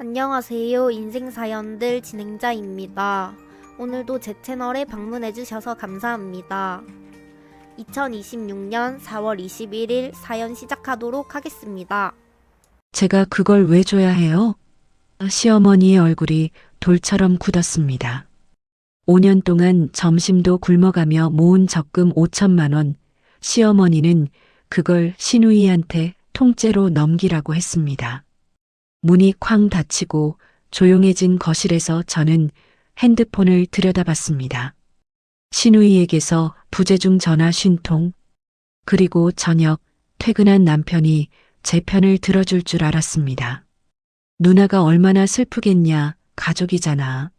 안녕하세요. 인생사연들 진행자입니다. 오늘도 제 채널에 방문해주셔서 감사합니다. 2026년 4월 21일 사연 시작하도록 하겠습니다. 제가 그걸 왜 줘야 해요? 시어머니의 얼굴이 돌처럼 굳었습니다. 5년 동안 점심도 굶어가며 모은 적금 5천만 원, 시어머니는 그걸 시누이한테 통째로 넘기라고 했습니다. 문이 쾅 닫히고 조용해진 거실에서 저는 핸드폰을 들여다봤습니다. 시누이에게서 부재중 전화 50통, 그리고 저녁 퇴근한 남편이 제 편을 들어줄 줄 알았습니다. 누나가 얼마나 슬프겠냐, 가족이잖아.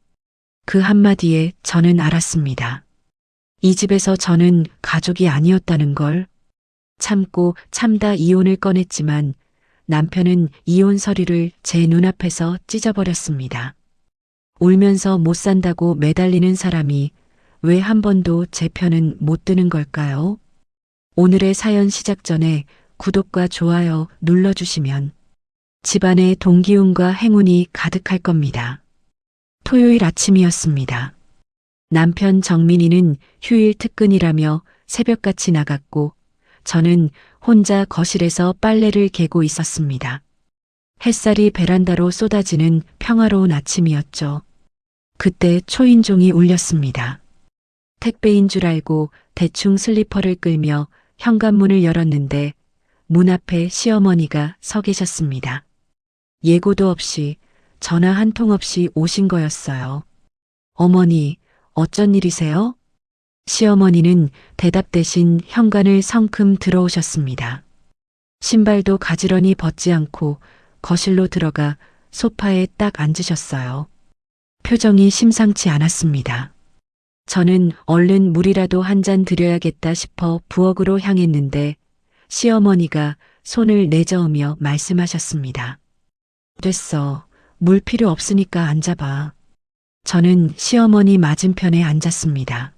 그 한마디에 저는 알았습니다. 이 집에서 저는 가족이 아니었다는 걸. 참고 참다 이혼을 꺼냈지만 남편은 이혼 서류를 제 눈앞에서 찢어버렸습니다. 울면서 못 산다고 매달리는 사람이 왜 한 번도 제 편은 못 드는 걸까요? 오늘의 사연 시작 전에 구독과 좋아요 눌러주시면 집안에 동기운과 행운이 가득할 겁니다. 토요일 아침이었습니다. 남편 정민이는 휴일 특근이라며 새벽같이 나갔고 저는 혼자 거실에서 빨래를 개고 있었습니다. 햇살이 베란다로 쏟아지는 평화로운 아침이었죠. 그때 초인종이 울렸습니다. 택배인 줄 알고 대충 슬리퍼를 끌며 현관문을 열었는데 문 앞에 시어머니가 서 계셨습니다. 예고도 없이 전화 한 통 없이 오신 거였어요. 어머니, 어쩐 일이세요? 시어머니는 대답 대신 현관을 성큼 들어오셨습니다. 신발도 가지런히 벗지 않고 거실로 들어가 소파에 딱 앉으셨어요. 표정이 심상치 않았습니다. 저는 얼른 물이라도 한 잔 드려야겠다 싶어 부엌으로 향했는데 시어머니가 손을 내저으며 말씀하셨습니다. 됐어. 물 필요 없으니까 앉아봐. 저는 시어머니 맞은편에 앉았습니다.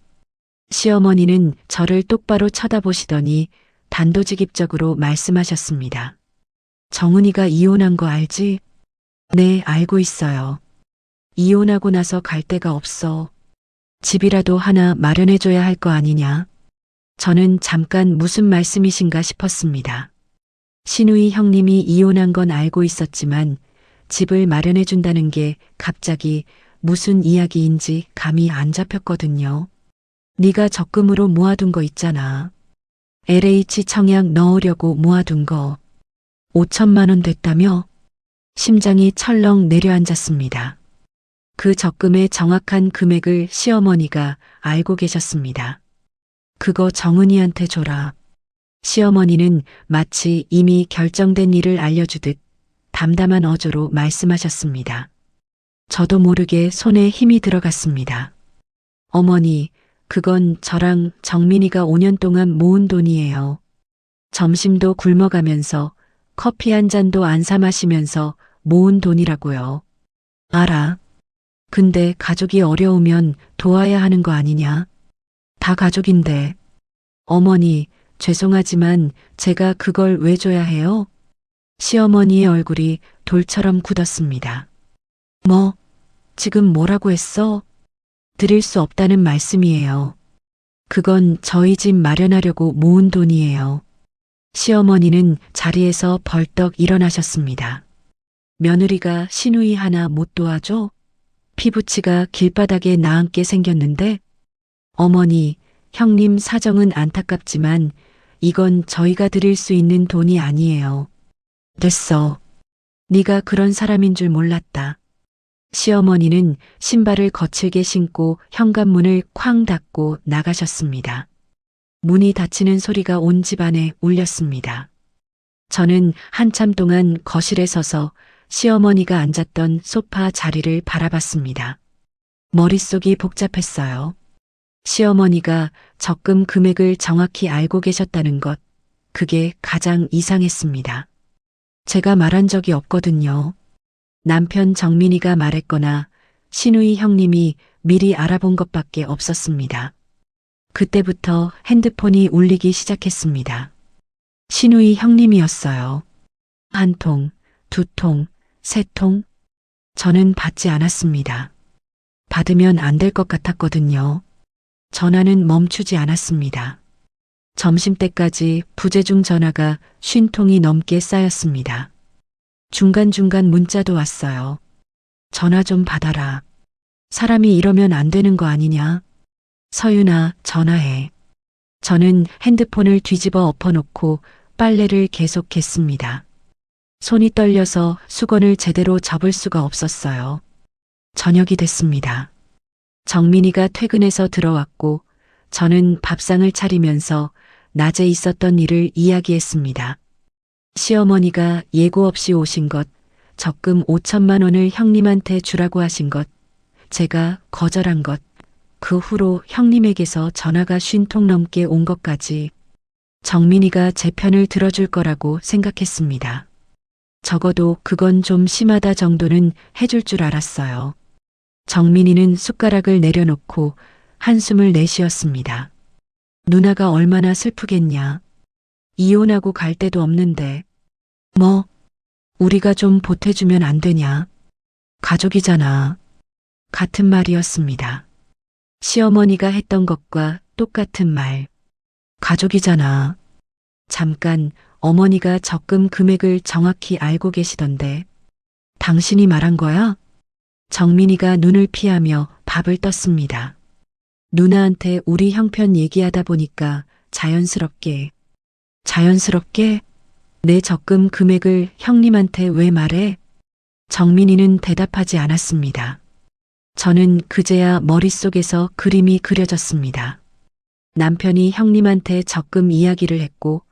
시어머니는 저를 똑바로 쳐다보시더니 단도직입적으로 말씀하셨습니다. 정은이가 이혼한 거 알지? 네, 알고 있어요. 이혼하고 나서 갈 데가 없어. 집이라도 하나 마련해줘야 할 거 아니냐? 저는 잠깐 무슨 말씀이신가 싶었습니다. 시누이 형님이 이혼한 건 알고 있었지만 집을 마련해준다는 게 갑자기 무슨 이야기인지 감이 안 잡혔거든요. 네가 적금으로 모아둔 거 있잖아. LH 청약 넣으려고 모아둔 거. 5천만 원 됐다며? 심장이 철렁 내려앉았습니다. 그 적금의 정확한 금액을 시어머니가 알고 계셨습니다. 그거 정은이한테 줘라. 시어머니는 마치 이미 결정된 일을 알려주듯 담담한 어조로 말씀하셨습니다. 저도 모르게 손에 힘이 들어갔습니다. 어머니, 그건 저랑 정민이가 5년 동안 모은 돈이에요. 점심도 굶어가면서 커피 한 잔도 안 사 마시면서 모은 돈이라고요. 알아. 근데 가족이 어려우면 도와야 하는 거 아니냐? 다 가족인데. 어머니, 죄송하지만 제가 그걸 왜 줘야 해요? 시어머니의 얼굴이 돌처럼 굳었습니다. 뭐, 지금 뭐라고 했어? 드릴 수 없다는 말씀이에요. 그건 저희 집 마련하려고 모은 돈이에요. 시어머니는 자리에서 벌떡 일어나셨습니다. 며느리가 시누이 하나 못 도와줘? 피부치가 길바닥에 나앉게 생겼는데? 어머니, 형님 사정은 안타깝지만 이건 저희가 드릴 수 있는 돈이 아니에요. 됐어. 네가 그런 사람인 줄 몰랐다. 시어머니는 신발을 거칠게 신고 현관문을 쾅 닫고 나가셨습니다. 문이 닫히는 소리가 온 집안에 울렸습니다. 저는 한참 동안 거실에 서서 시어머니가 앉았던 소파 자리를 바라봤습니다. 머릿속이 복잡했어요. 시어머니가 적금 금액을 정확히 알고 계셨다는 것, 그게 가장 이상했습니다. 제가 말한 적이 없거든요. 남편 정민이가 말했거나 시누이 형님이 미리 알아본 것밖에 없었습니다. 그때부터 핸드폰이 울리기 시작했습니다. 시누이 형님이었어요. 한 통, 두 통, 세 통. 저는 받지 않았습니다. 받으면 안 될 것 같았거든요. 전화는 멈추지 않았습니다. 점심때까지 부재중 전화가 50통이 넘게 쌓였습니다. 중간중간 문자도 왔어요. 전화 좀 받아라. 사람이 이러면 안 되는 거 아니냐? 서윤아, 전화해. 저는 핸드폰을 뒤집어 엎어놓고 빨래를 계속했습니다. 손이 떨려서 수건을 제대로 접을 수가 없었어요. 저녁이 됐습니다. 정민이가 퇴근해서 들어왔고 저는 밥상을 차리면서 낮에 있었던 일을 이야기했습니다. 시어머니가 예고 없이 오신 것, 적금 5천만 원을 형님한테 주라고 하신 것, 제가 거절한 것, 그 후로 형님에게서 전화가 50통 넘게 온 것까지 정민이가 제 편을 들어줄 거라고 생각했습니다. 적어도 그건 좀 심하다 정도는 해줄 줄 알았어요. 정민이는 숟가락을 내려놓고 한숨을 내쉬었습니다. 누나가 얼마나 슬프겠냐. 이혼하고 갈 데도 없는데. 뭐, 우리가 좀 보태주면 안 되냐. 가족이잖아. 같은 말이었습니다. 시어머니가 했던 것과 똑같은 말. 가족이잖아. 잠깐 어머니가 적금 금액을 정확히 알고 계시던데. 당신이 말한 거야? 정민이가 눈을 피하며 밥을 떴습니다. 누나한테 우리 형편 얘기하다 보니까 자연스럽게 내 적금 금액을 형님한테 왜 말해? 정민이는 대답하지 않았습니다. 저는 그제야 머릿속에서 그림이 그려졌습니다. 남편이 형님한테 적금 이야기를 했고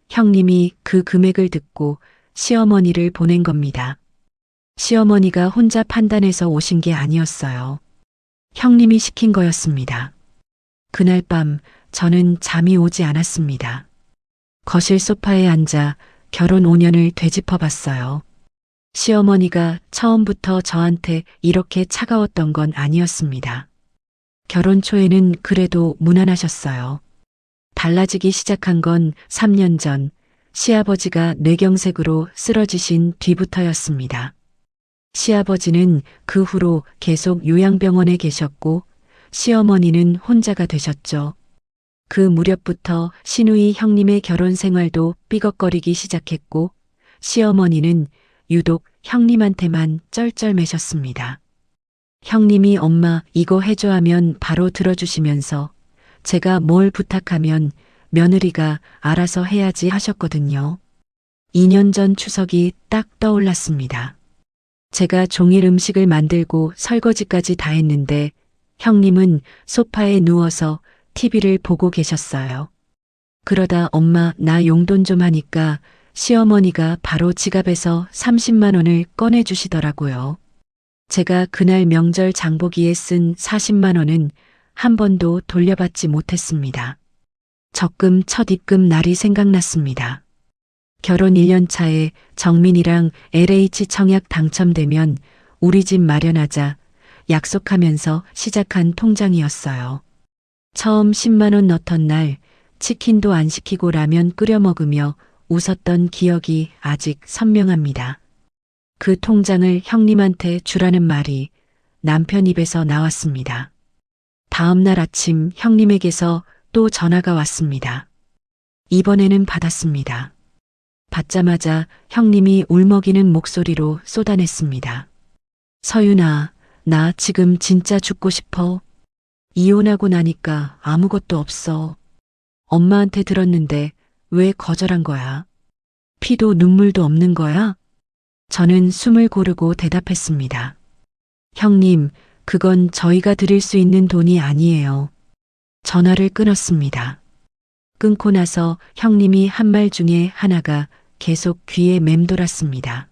형님이 그 금액을 듣고 시어머니를 보낸 겁니다. 시어머니가 혼자 판단해서 오신 게 아니었어요. 형님이 시킨 거였습니다. 그날 밤 저는 잠이 오지 않았습니다. 거실 소파에 앉아 결혼 5년을 되짚어 봤어요. 시어머니가 처음부터 저한테 이렇게 차가웠던 건 아니었습니다. 결혼 초에는 그래도 무난하셨어요. 달라지기 시작한 건 3년 전 시아버지가 뇌경색으로 쓰러지신 뒤부터였습니다. 시아버지는 그 후로 계속 요양병원에 계셨고 시어머니는 혼자가 되셨죠. 그 무렵부터 시누이 형님의 결혼 생활도 삐걱거리기 시작했고 시어머니는 유독 형님한테만 쩔쩔매셨습니다. 형님이 엄마 이거 해줘 하면 바로 들어주시면서 제가 뭘 부탁하면 며느리가 알아서 해야지 하셨거든요. 2년 전 추석이 딱 떠올랐습니다. 제가 종일 음식을 만들고 설거지까지 다 했는데 형님은 소파에 누워서 TV를 보고 계셨어요. 그러다 엄마 나 용돈 좀 하니까 시어머니가 바로 지갑에서 30만 원을 꺼내주시더라고요. 제가 그날 명절 장보기에 쓴 40만 원은 한 번도 돌려받지 못했습니다. 적금 첫 입금 날이 생각났습니다. 결혼 1년 차에 정민이랑 LH 청약 당첨되면 우리 집 마련하자 약속하면서 시작한 통장이었어요. 처음 10만 원 넣던 날 치킨도 안 시키고 라면 끓여 먹으며 웃었던 기억이 아직 선명합니다. 그 통장을 형님한테 주라는 말이 남편 입에서 나왔습니다. 다음 날 아침 형님에게서 또 전화가 왔습니다. 이번에는 받았습니다. 받자마자 형님이 울먹이는 목소리로 쏟아냈습니다. 서윤아, 나 지금 진짜 죽고 싶어. 이혼하고 나니까 아무것도 없어. 엄마한테 들었는데 왜 거절한 거야? 피도 눈물도 없는 거야? 저는 숨을 고르고 대답했습니다. 형님, 그건 저희가 드릴 수 있는 돈이 아니에요. 전화를 끊었습니다. 끊고 나서 형님이 한 말 중에 하나가 계속 귀에 맴돌았습니다.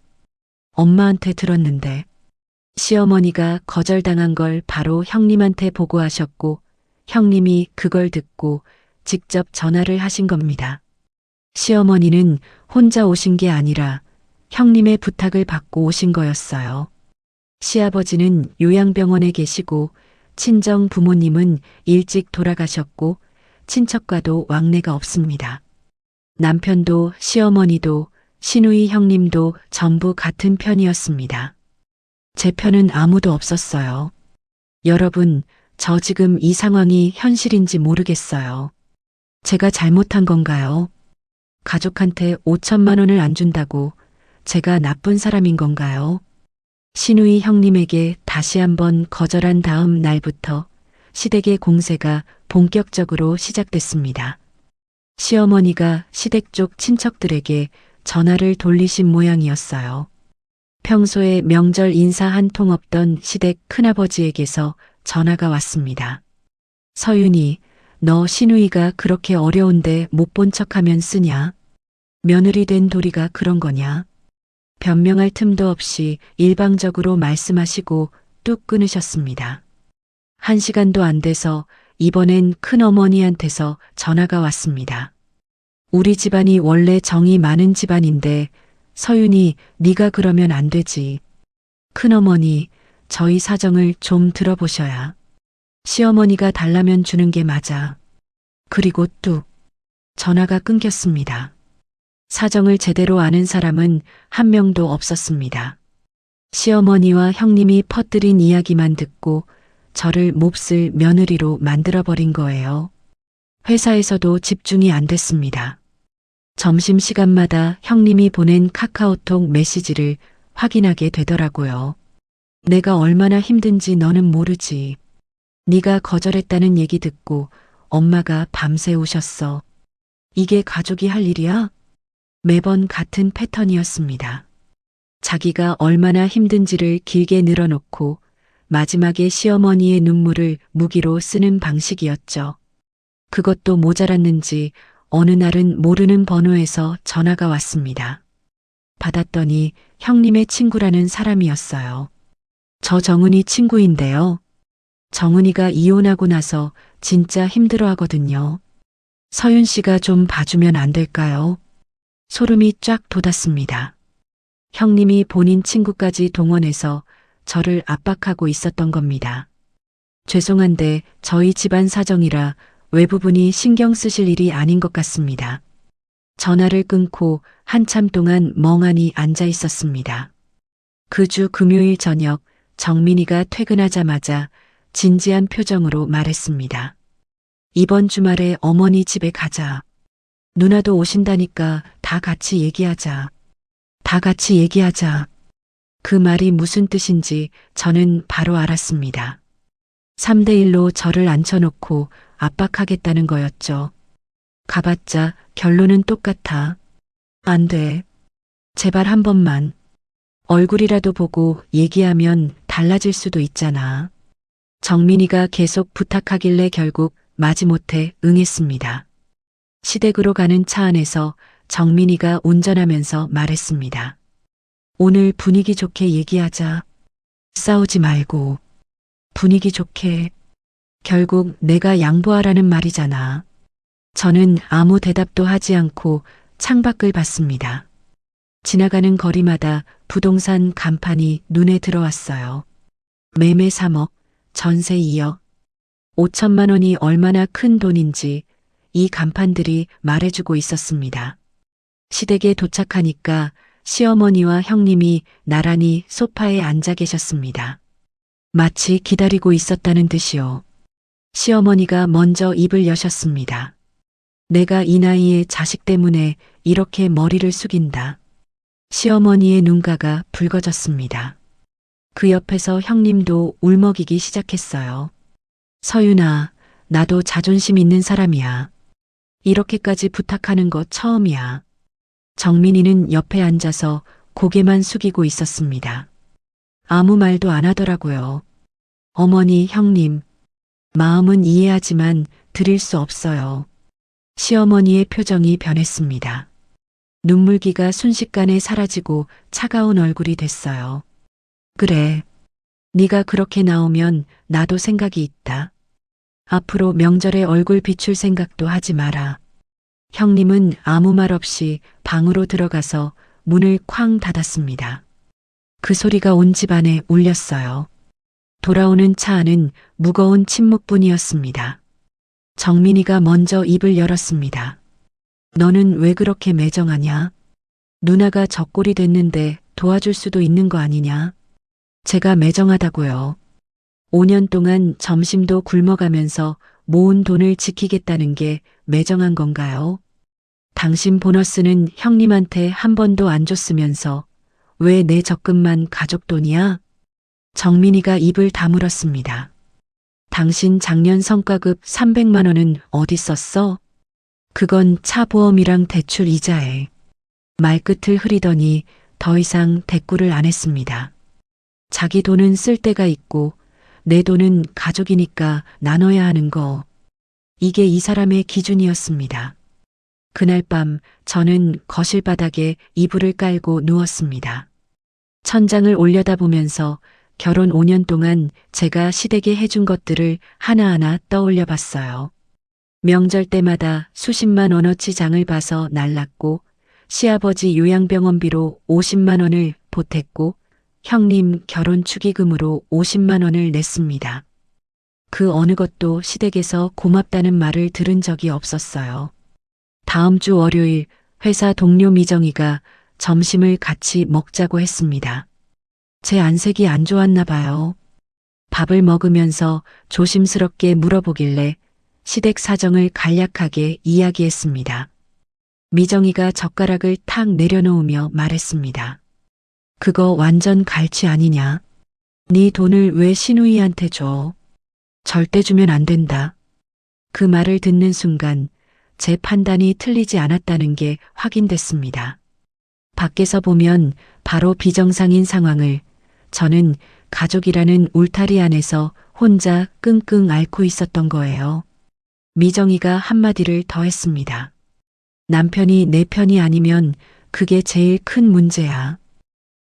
엄마한테 들었는데 시어머니가 거절당한 걸 바로 형님한테 보고하셨고 형님이 그걸 듣고 직접 전화를 하신 겁니다. 시어머니는 혼자 오신 게 아니라 형님의 부탁을 받고 오신 거였어요. 시아버지는 요양병원에 계시고 친정 부모님은 일찍 돌아가셨고 친척과도 왕래가 없습니다. 남편도 시어머니도 시누이 형님도 전부 같은 편이었습니다. 제 편은 아무도 없었어요. 여러분, 저 지금 이 상황이 현실인지 모르겠어요. 제가 잘못한 건가요? 가족한테 5천만 원을 안 준다고 제가 나쁜 사람인 건가요? 신우이 형님에게 다시 한번 거절한 다음 날부터 시댁의 공세가 본격적으로 시작됐습니다. 시어머니가 시댁 쪽 친척들에게 전화를 돌리신 모양이었어요. 평소에 명절 인사 한 통 없던 시댁 큰아버지에게서 전화가 왔습니다. 서윤이, 너 신우이가 그렇게 어려운데 못 본 척하면 쓰냐? 며느리 된 도리가 그런 거냐? 변명할 틈도 없이 일방적으로 말씀하시고 뚝 끊으셨습니다. 1시간도 안 돼서 이번엔 큰어머니한테서 전화가 왔습니다. 우리 집안이 원래 정이 많은 집안인데 서윤이 네가 그러면 안 되지. 큰어머니, 저희 사정을 좀 들어보셔야. 시어머니가 달라면 주는 게 맞아. 그리고 뚝 전화가 끊겼습니다. 사정을 제대로 아는 사람은 한 명도 없었습니다. 시어머니와 형님이 퍼뜨린 이야기만 듣고 저를 몹쓸 며느리로 만들어버린 거예요. 회사에서도 집중이 안 됐습니다. 점심시간마다 형님이 보낸 카카오톡 메시지를 확인하게 되더라고요. 내가 얼마나 힘든지 너는 모르지. 네가 거절했다는 얘기 듣고 엄마가 밤새 우셨어. 이게 가족이 할 일이야? 매번 같은 패턴이었습니다. 자기가 얼마나 힘든지를 길게 늘어놓고 마지막에 시어머니의 눈물을 무기로 쓰는 방식이었죠. 그것도 모자랐는지 어느 날은 모르는 번호에서 전화가 왔습니다. 받았더니 형님의 친구라는 사람이었어요. 저 정은이 친구인데요. 정은이가 이혼하고 나서 진짜 힘들어하거든요. 서윤 씨가 좀 봐주면 안 될까요? 소름이 쫙 돋았습니다. 형님이 본인 친구까지 동원해서 저를 압박하고 있었던 겁니다. 죄송한데 저희 집안 사정이라 외부분이 신경 쓰실 일이 아닌 것 같습니다. 전화를 끊고 한참 동안 멍하니 앉아 있었습니다. 그 주 금요일 저녁 정민이가 퇴근하자마자 진지한 표정으로 말했습니다. 이번 주말에 어머니 집에 가자. 누나도 오신다니까 다 같이 얘기하자. 다 같이 얘기하자. 그 말이 무슨 뜻인지 저는 바로 알았습니다. 3대1로 저를 앉혀놓고 압박하겠다는 거였죠. 가봤자 결론은 똑같아. 안 돼. 제발 한 번만. 얼굴이라도 보고 얘기하면 달라질 수도 있잖아. 정민이가 계속 부탁하길래 결국 마지못해 응했습니다. 시댁으로 가는 차 안에서 정민이가 운전하면서 말했습니다. 오늘 분위기 좋게 얘기하자. 싸우지 말고. 분위기 좋게. 결국 내가 양보하라는 말이잖아. 저는 아무 대답도 하지 않고 창밖을 봤습니다. 지나가는 거리마다 부동산 간판이 눈에 들어왔어요. 매매 3억, 전세 2억. 5천만 원이 얼마나 큰 돈인지 이 간판들이 말해주고 있었습니다. 시댁에 도착하니까 시어머니와 형님이 나란히 소파에 앉아 계셨습니다. 마치 기다리고 있었다는 듯이요. 시어머니가 먼저 입을 여셨습니다. 내가 이 나이에 자식 때문에 이렇게 머리를 숙인다. 시어머니의 눈가가 붉어졌습니다. 그 옆에서 형님도 울먹이기 시작했어요. 서윤아, 나도 자존심 있는 사람이야. 이렇게까지 부탁하는 거 처음이야. 정민이는 옆에 앉아서 고개만 숙이고 있었습니다. 아무 말도 안 하더라고요. 어머니, 형님, 마음은 이해하지만 드릴 수 없어요. 시어머니의 표정이 변했습니다. 눈물기가 순식간에 사라지고 차가운 얼굴이 됐어요. 그래, 네가 그렇게 나오면 나도 생각이 있다. 앞으로 명절에 얼굴 비출 생각도 하지 마라. 형님은 아무 말 없이 방으로 들어가서 문을 쾅 닫았습니다. 그 소리가 온 집안에 울렸어요. 돌아오는 차 안은 무거운 침묵뿐이었습니다. 정민이가 먼저 입을 열었습니다. 너는 왜 그렇게 매정하냐? 누나가 젖골이 됐는데 도와줄 수도 있는 거 아니냐? 제가 매정하다고요. 5년 동안 점심도 굶어가면서 모은 돈을 지키겠다는 게 매정한 건가요? 당신 보너스는 형님한테 한 번도 안 줬으면서 왜 내 적금만 가족 돈이야? 정민이가 입을 다물었습니다. 당신 작년 성과급 300만 원은 어디 썼어? 그건 차 보험이랑 대출 이자에. 말끝을 흐리더니 더 이상 대꾸를 안 했습니다. 자기 돈은 쓸 때가 있고 내 돈은 가족이니까 나눠야 하는 거. 이게 이 사람의 기준이었습니다. 그날 밤 저는 거실 바닥에 이불을 깔고 누웠습니다. 천장을 올려다보면서 결혼 5년 동안 제가 시댁에 해준 것들을 하나하나 떠올려 봤어요. 명절 때마다 수십만 원어치 장을 봐서 날랐고 시아버지 요양병원비로 50만 원을 보탰고 형님 결혼 축의금으로 50만 원을 냈습니다. 그 어느 것도 시댁에서 고맙다는 말을 들은 적이 없었어요. 다음 주 월요일 회사 동료 미정이가 점심을 같이 먹자고 했습니다. 제 안색이 안 좋았나 봐요. 밥을 먹으면서 조심스럽게 물어보길래 시댁 사정을 간략하게 이야기했습니다. 미정이가 젓가락을 탁 내려놓으며 말했습니다. 그거 완전 갈취 아니냐? 네 돈을 왜 시누이한테 줘? 절대 주면 안 된다. 그 말을 듣는 순간 제 판단이 틀리지 않았다는 게 확인됐습니다. 밖에서 보면 바로 비정상인 상황을 저는 가족이라는 울타리 안에서 혼자 끙끙 앓고 있었던 거예요. 미정이가 한마디를 더 했습니다. 남편이 내 편이 아니면 그게 제일 큰 문제야.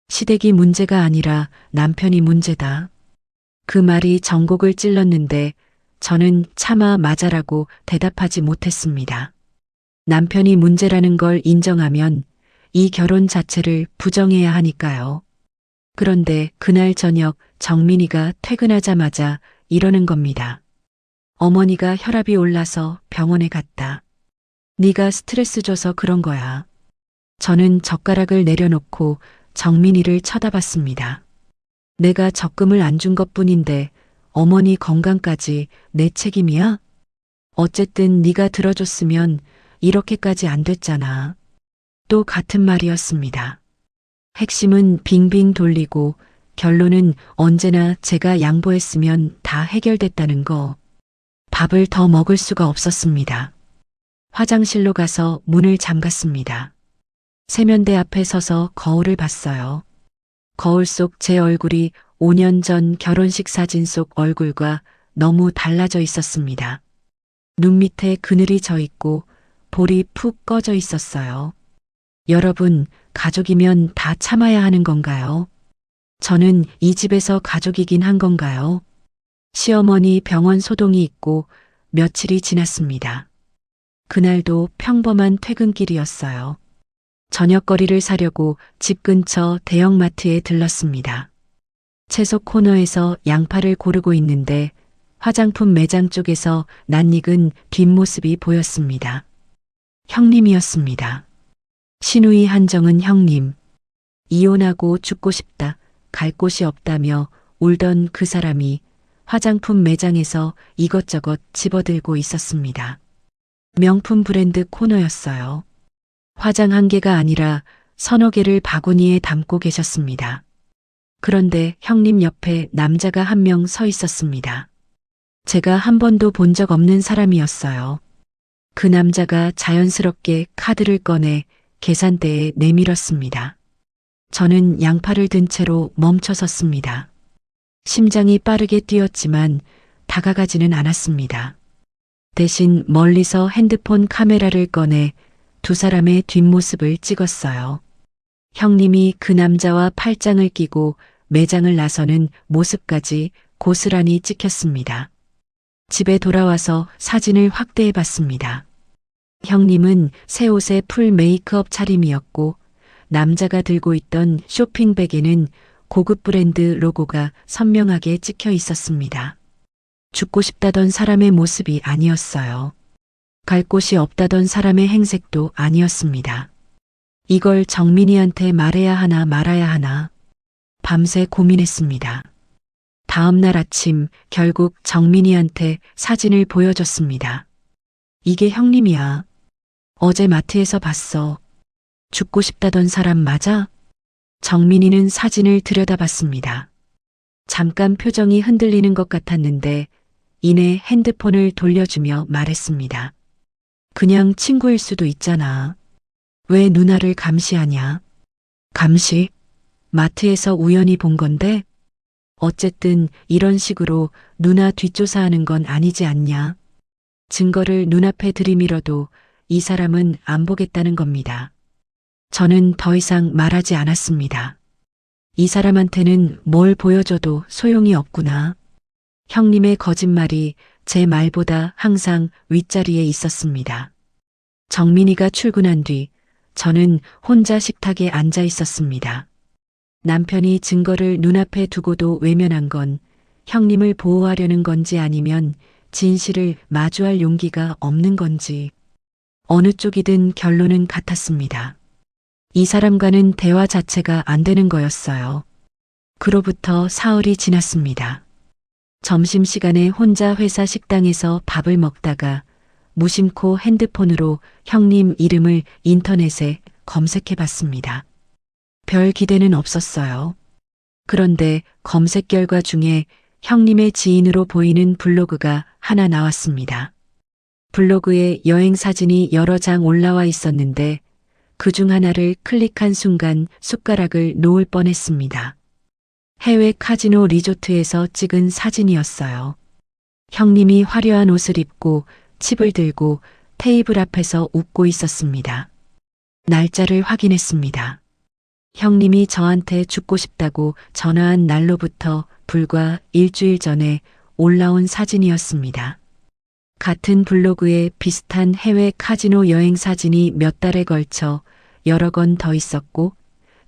시댁이 문제가 아니라 남편이 문제다. 그 말이 전곡을 찔렀는데 저는 차마 맞아라고 대답하지 못했습니다. 남편이 문제라는 걸 인정하면 이 결혼 자체를 부정해야 하니까요. 그런데 그날 저녁 정민이가 퇴근하자마자 이러는 겁니다. 어머니가 혈압이 올라서 병원에 갔다. 네가 스트레스 줘서 그런 거야. 저는 젓가락을 내려놓고 정민이를 쳐다봤습니다. 내가 적금을 안 준 것뿐인데 어머니 건강까지 내 책임이야? 어쨌든 네가 들어줬으면 이렇게까지 안 됐잖아. 또 같은 말이었습니다. 핵심은 빙빙 돌리고 결론은 언제나 제가 양보했으면 다 해결됐다는 거. 밥을 더 먹을 수가 없었습니다. 화장실로 가서 문을 잠갔습니다. 세면대 앞에 서서 거울을 봤어요. 거울 속 제 얼굴이 5년 전 결혼식 사진 속 얼굴과 너무 달라져 있었습니다. 눈 밑에 그늘이 져 있고 볼이 푹 꺼져 있었어요. 여러분, 가족이면 다 참아야 하는 건가요? 저는 이 집에서 가족이긴 한 건가요? 시어머니 병원 소동이 있고 며칠이 지났습니다. 그날도 평범한 퇴근길이었어요. 저녁거리를 사려고 집 근처 대형마트에 들렀습니다. 채소 코너에서 양파를 고르고 있는데 화장품 매장 쪽에서 낯익은 뒷모습이 보였습니다. 형님이었습니다. 시누이 한정은 형님. 이혼하고 죽고 싶다, 갈 곳이 없다며 울던 그 사람이 화장품 매장에서 이것저것 집어들고 있었습니다. 명품 브랜드 코너였어요. 화장 한 개가 아니라 서너 개를 바구니에 담고 계셨습니다. 그런데 형님 옆에 남자가 한 명 서 있었습니다. 제가 한 번도 본 적 없는 사람이었어요. 그 남자가 자연스럽게 카드를 꺼내 계산대에 내밀었습니다. 저는 양팔을 든 채로 멈춰 섰습니다. 심장이 빠르게 뛰었지만 다가가지는 않았습니다. 대신 멀리서 핸드폰 카메라를 꺼내 두 사람의 뒷모습을 찍었어요. 형님이 그 남자와 팔짱을 끼고 매장을 나서는 모습까지 고스란히 찍혔습니다. 집에 돌아와서 사진을 확대해 봤습니다. 형님은 새 옷에 풀 메이크업 차림이었고 남자가 들고 있던 쇼핑백에는 고급 브랜드 로고가 선명하게 찍혀 있었습니다. 죽고 싶다던 사람의 모습이 아니었어요. 갈 곳이 없다던 사람의 행색도 아니었습니다. 이걸 정민이한테 말해야 하나 말아야 하나. 밤새 고민했습니다. 다음 날 아침 결국 정민이한테 사진을 보여줬습니다. 이게 형님이야. 어제 마트에서 봤어. 죽고 싶다던 사람 맞아? 정민이는 사진을 들여다봤습니다. 잠깐 표정이 흔들리는 것 같았는데 이내 핸드폰을 돌려주며 말했습니다. 그냥 친구일 수도 있잖아. 왜 누나를 감시하냐? 감시? 마트에서 우연히 본 건데? 어쨌든 이런 식으로 누나 뒷조사하는 건 아니지 않냐? 증거를 눈앞에 들이밀어도 이 사람은 안 보겠다는 겁니다. 저는 더 이상 말하지 않았습니다. 이 사람한테는 뭘 보여줘도 소용이 없구나. 형님의 거짓말이 제 말보다 항상 윗자리에 있었습니다. 정민이가 출근한 뒤 저는 혼자 식탁에 앉아 있었습니다. 남편이 증거를 눈앞에 두고도 외면한 건 형님을 보호하려는 건지 아니면 진실을 마주할 용기가 없는 건지 어느 쪽이든 결론은 같았습니다. 이 사람과는 대화 자체가 안 되는 거였어요. 그로부터 사흘이 지났습니다. 점심시간에 혼자 회사 식당에서 밥을 먹다가 무심코 핸드폰으로 형님 이름을 인터넷에 검색해 봤습니다. 별 기대는 없었어요. 그런데 검색 결과 중에 형님의 지인으로 보이는 블로그가 하나 나왔습니다. 블로그에 여행 사진이 여러 장 올라와 있었는데 그중 하나를 클릭한 순간 숟가락을 놓을 뻔했습니다. 해외 카지노 리조트에서 찍은 사진이었어요. 형님이 화려한 옷을 입고 칩을 들고 테이블 앞에서 웃고 있었습니다. 날짜를 확인했습니다. 형님이 저한테 죽고 싶다고 전화한 날로부터 불과 일주일 전에 올라온 사진이었습니다. 같은 블로그에 비슷한 해외 카지노 여행 사진이 몇 달에 걸쳐 여러 건 더 있었고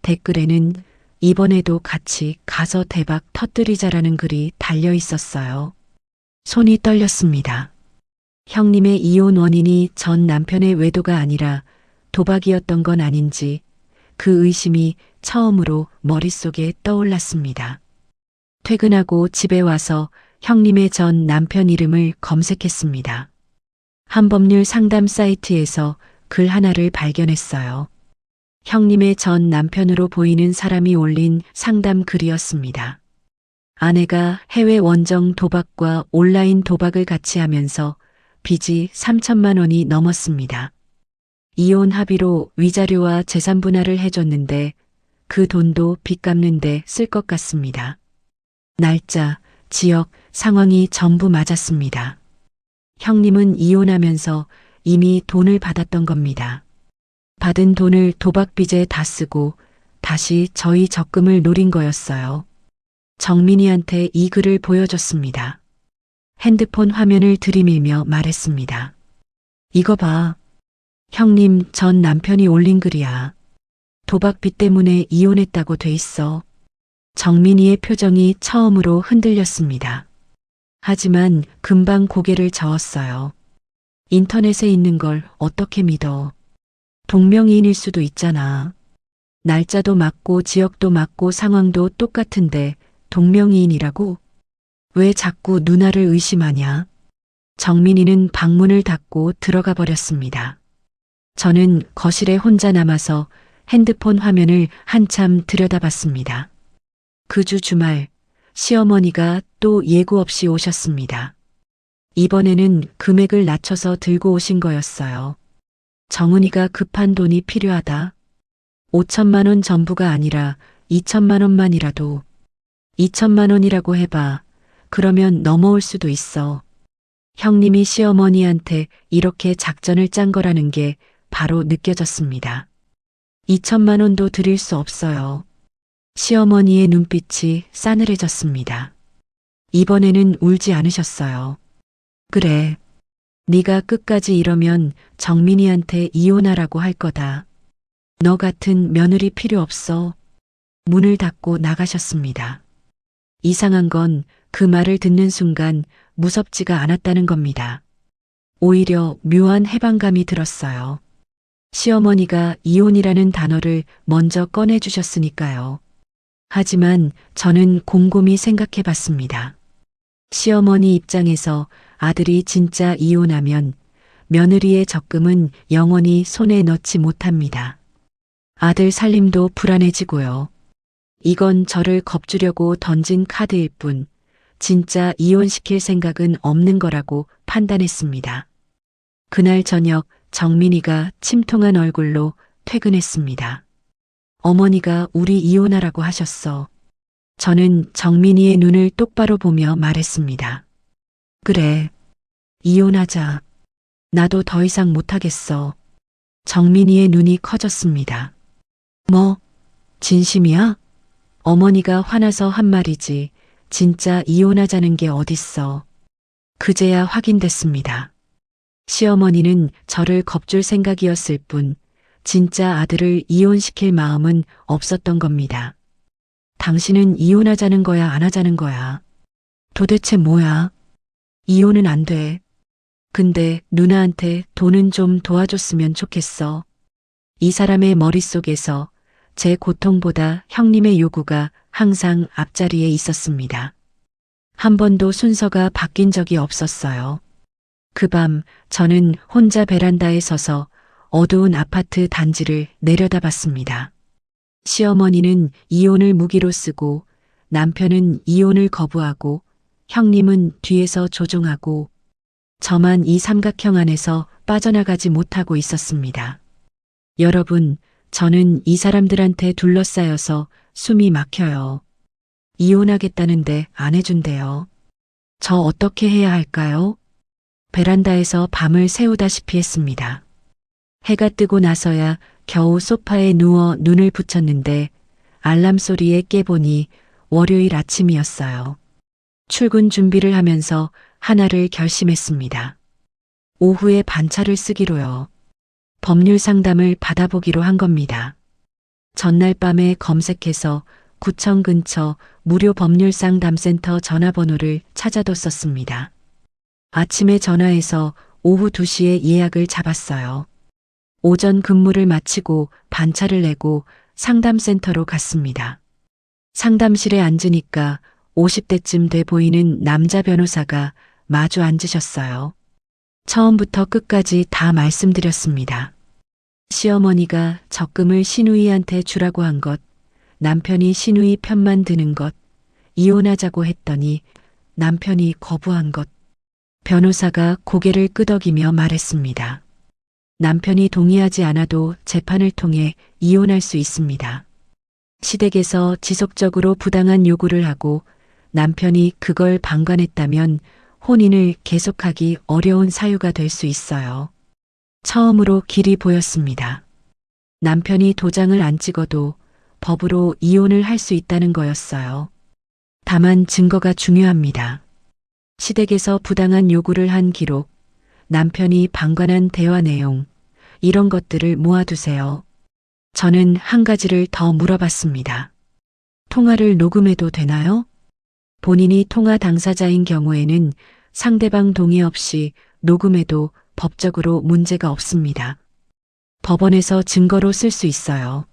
댓글에는 이번에도 같이 가서 대박 터뜨리자라는 글이 달려 있었어요. 손이 떨렸습니다. 형님의 이혼 원인이 전 남편의 외도가 아니라 도박이었던 건 아닌지 그 의심이 처음으로 머릿속에 떠올랐습니다. 퇴근하고 집에 와서 형님의 전 남편 이름을 검색했습니다. 한법률 상담 사이트에서 글 하나를 발견했어요. 형님의 전 남편으로 보이는 사람이 올린 상담 글이었습니다. 아내가 해외 원정 도박과 온라인 도박을 같이 하면서 빚이 3천만 원이 넘었습니다. 이혼 합의로 위자료와 재산 분할을 해줬는데 그 돈도 빚 갚는 데 쓸 것 같습니다. 날짜, 지역, 상황이 전부 맞았습니다. 형님은 이혼하면서 이미 돈을 받았던 겁니다. 받은 돈을 도박빚에 다 쓰고 다시 저희 적금을 노린 거였어요. 정민이한테 이 글을 보여줬습니다. 핸드폰 화면을 들이밀며 말했습니다. 이거 봐. 형님 전 남편이 올린 글이야. 도박빚 때문에 이혼했다고 돼 있어. 정민이의 표정이 처음으로 흔들렸습니다. 하지만 금방 고개를 저었어요. 인터넷에 있는 걸 어떻게 믿어. 동명이인일 수도 있잖아. 날짜도 맞고 지역도 맞고 상황도 똑같은데 동명이인이라고? 왜 자꾸 누나를 의심하냐? 정민이는 방문을 닫고 들어가 버렸습니다. 저는 거실에 혼자 남아서 핸드폰 화면을 한참 들여다봤습니다. 그 주 주말 시어머니가 또 예고 없이 오셨습니다. 이번에는 금액을 낮춰서 들고 오신 거였어요. 정은이가 급한 돈이 필요하다. 5천만 원 전부가 아니라 2천만 원만이라도. 2천만 원이라고 해봐. 그러면 넘어올 수도 있어. 형님이 시어머니한테 이렇게 작전을 짠 거라는 게 바로 느껴졌습니다. 2천만 원도 드릴 수 없어요. 시어머니의 눈빛이 싸늘해졌습니다. 이번에는 울지 않으셨어요. 그래. 네가 끝까지 이러면 정민이한테 이혼하라고 할 거다. 너 같은 며느리 필요 없어. 문을 닫고 나가셨습니다. 이상한 건 그 말을 듣는 순간 무섭지가 않았다는 겁니다. 오히려 묘한 해방감이 들었어요. 시어머니가 이혼이라는 단어를 먼저 꺼내주셨으니까요. 하지만 저는 곰곰이 생각해 봤습니다. 시어머니 입장에서 아들이 진짜 이혼하면 며느리의 적금은 영원히 손에 넣지 못합니다. 아들 살림도 불안해지고요. 이건 저를 겁주려고 던진 카드일 뿐 진짜 이혼시킬 생각은 없는 거라고 판단했습니다. 그날 저녁 정민이가 침통한 얼굴로 퇴근했습니다. 어머니가 우리 이혼하라고 하셨어. 저는 정민이의 눈을 똑바로 보며 말했습니다. 그래, 이혼하자. 나도 더 이상 못하겠어. 정민이의 눈이 커졌습니다. 뭐, 진심이야? 어머니가 화나서 한 말이지. 진짜 이혼하자는 게 어딨어. 그제야 확인됐습니다. 시어머니는 저를 겁줄 생각이었을 뿐 진짜 아들을 이혼시킬 마음은 없었던 겁니다. 당신은 이혼하자는 거야, 안 하자는 거야? 도대체 뭐야? 이혼은 안 돼. 근데 누나한테 돈은 좀 도와줬으면 좋겠어. 이 사람의 머릿속에서 제 고통보다 형님의 요구가 항상 앞자리에 있었습니다. 한 번도 순서가 바뀐 적이 없었어요. 그 밤 저는 혼자 베란다에 서서 어두운 아파트 단지를 내려다봤습니다. 시어머니는 이혼을 무기로 쓰고 남편은 이혼을 거부하고 형님은 뒤에서 조종하고 저만 이 삼각형 안에서 빠져나가지 못하고 있었습니다. 여러분, 저는 이 사람들한테 둘러싸여서 숨이 막혀요. 이혼하겠다는데 안 해준대요. 저 어떻게 해야 할까요? 베란다에서 밤을 새우다시피 했습니다. 해가 뜨고 나서야 겨우 소파에 누워 눈을 붙였는데 알람 소리에 깨보니 월요일 아침이었어요. 출근 준비를 하면서 하나를 결심했습니다. 오후에 반차를 쓰기로요. 법률 상담을 받아보기로 한 겁니다. 전날 밤에 검색해서 구청 근처 무료 법률 상담센터 전화번호를 찾아뒀었습니다. 아침에 전화해서 오후 2시에 예약을 잡았어요. 오전 근무를 마치고 반차를 내고 상담센터로 갔습니다. 상담실에 앉으니까 50대쯤 돼 보이는 남자 변호사가 마주 앉으셨어요. 처음부터 끝까지 다 말씀드렸습니다. 시어머니가 적금을 시누이한테 주라고 한 것, 남편이 시누이 편만 드는 것, 이혼하자고 했더니 남편이 거부한 것. 변호사가 고개를 끄덕이며 말했습니다. 남편이 동의하지 않아도 재판을 통해 이혼할 수 있습니다. 시댁에서 지속적으로 부당한 요구를 하고 남편이 그걸 방관했다면 혼인을 계속하기 어려운 사유가 될 수 있어요. 처음으로 길이 보였습니다. 남편이 도장을 안 찍어도 법으로 이혼을 할 수 있다는 거였어요. 다만 증거가 중요합니다. 시댁에서 부당한 요구를 한 기록, 남편이 방관한 대화 내용, 이런 것들을 모아두세요. 저는 한 가지를 더 물어봤습니다. 통화를 녹음해도 되나요? 본인이 통화 당사자인 경우에는 상대방 동의 없이 녹음해도 법적으로 문제가 없습니다. 법원에서 증거로 쓸 수 있어요.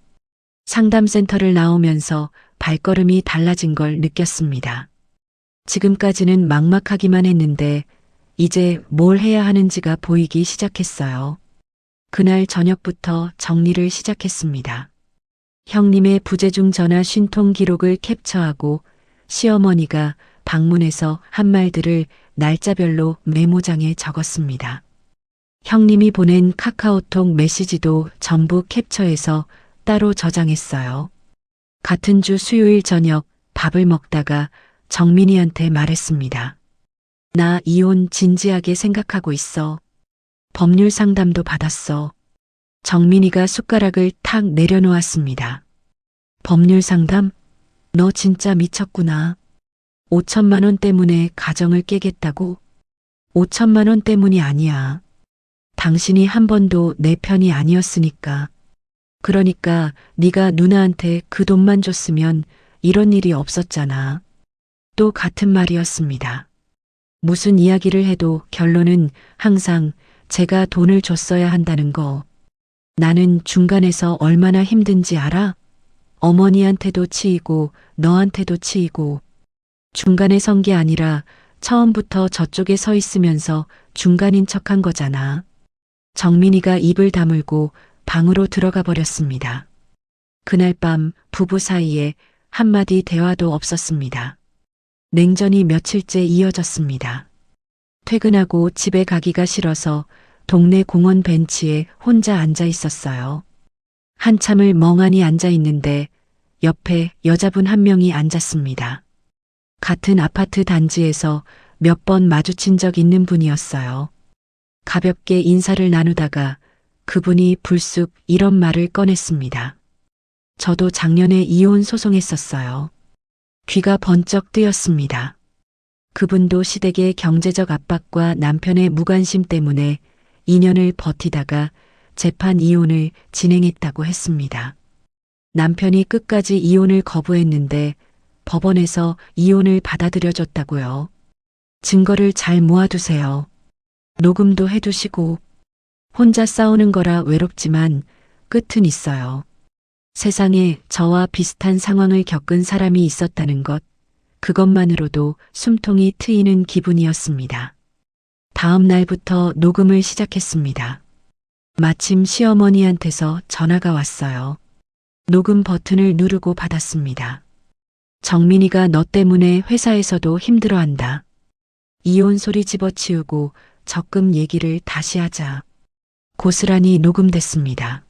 상담센터를 나오면서 발걸음이 달라진 걸 느꼈습니다. 지금까지는 막막하기만 했는데 이제 뭘 해야 하는지가 보이기 시작했어요. 그날 저녁부터 정리를 시작했습니다. 형님의 부재중 전화 쉰통 기록을 캡처하고 시어머니가 방문해서 한 말들을 날짜별로 메모장에 적었습니다. 형님이 보낸 카카오톡 메시지도 전부 캡처해서 따로 저장했어요. 같은 주 수요일 저녁 밥을 먹다가 정민이한테 말했습니다. 나 이혼 진지하게 생각하고 있어. 법률 상담도 받았어. 정민이가 숟가락을 탁 내려놓았습니다. 법률 상담? 너 진짜 미쳤구나. 5천만 원 때문에 가정을 깨겠다고? 5천만 원 때문이 아니야. 당신이 한 번도 내 편이 아니었으니까. 그러니까 네가 누나한테 그 돈만 줬으면 이런 일이 없었잖아. 또 같은 말이었습니다. 무슨 이야기를 해도 결론은 항상 제가 돈을 줬어야 한다는 거. 나는 중간에서 얼마나 힘든지 알아? 어머니한테도 치이고 너한테도 치이고 중간에 선 게 아니라 처음부터 저쪽에 서 있으면서 중간인 척한 거잖아. 정민이가 입을 다물고 방으로 들어가 버렸습니다. 그날 밤 부부 사이에 한마디 대화도 없었습니다. 냉전이 며칠째 이어졌습니다. 퇴근하고 집에 가기가 싫어서 동네 공원 벤치에 혼자 앉아 있었어요. 한참을 멍하니 앉아 있는데 옆에 여자분 한 명이 앉았습니다. 같은 아파트 단지에서 몇 번 마주친 적 있는 분이었어요. 가볍게 인사를 나누다가 그분이 불쑥 이런 말을 꺼냈습니다. 저도 작년에 이혼 소송했었어요. 귀가 번쩍 뜨였습니다. 그분도 시댁의 경제적 압박과 남편의 무관심 때문에 2년을 버티다가 재판 이혼을 진행했다고 했습니다. 남편이 끝까지 이혼을 거부했는데 법원에서 이혼을 받아들여줬다고요. 증거를 잘 모아두세요. 녹음도 해두시고. 혼자 싸우는 거라 외롭지만 끝은 있어요. 세상에 저와 비슷한 상황을 겪은 사람이 있었다는 것, 그것만으로도 숨통이 트이는 기분이었습니다. 다음 날부터 녹음을 시작했습니다. 마침 시어머니한테서 전화가 왔어요. 녹음 버튼을 누르고 받았습니다. 정민이가 너 때문에 회사에서도 힘들어한다. 이혼 소리 집어치우고 적금 얘기를 다시 하자. 고스란히 녹음됐습니다.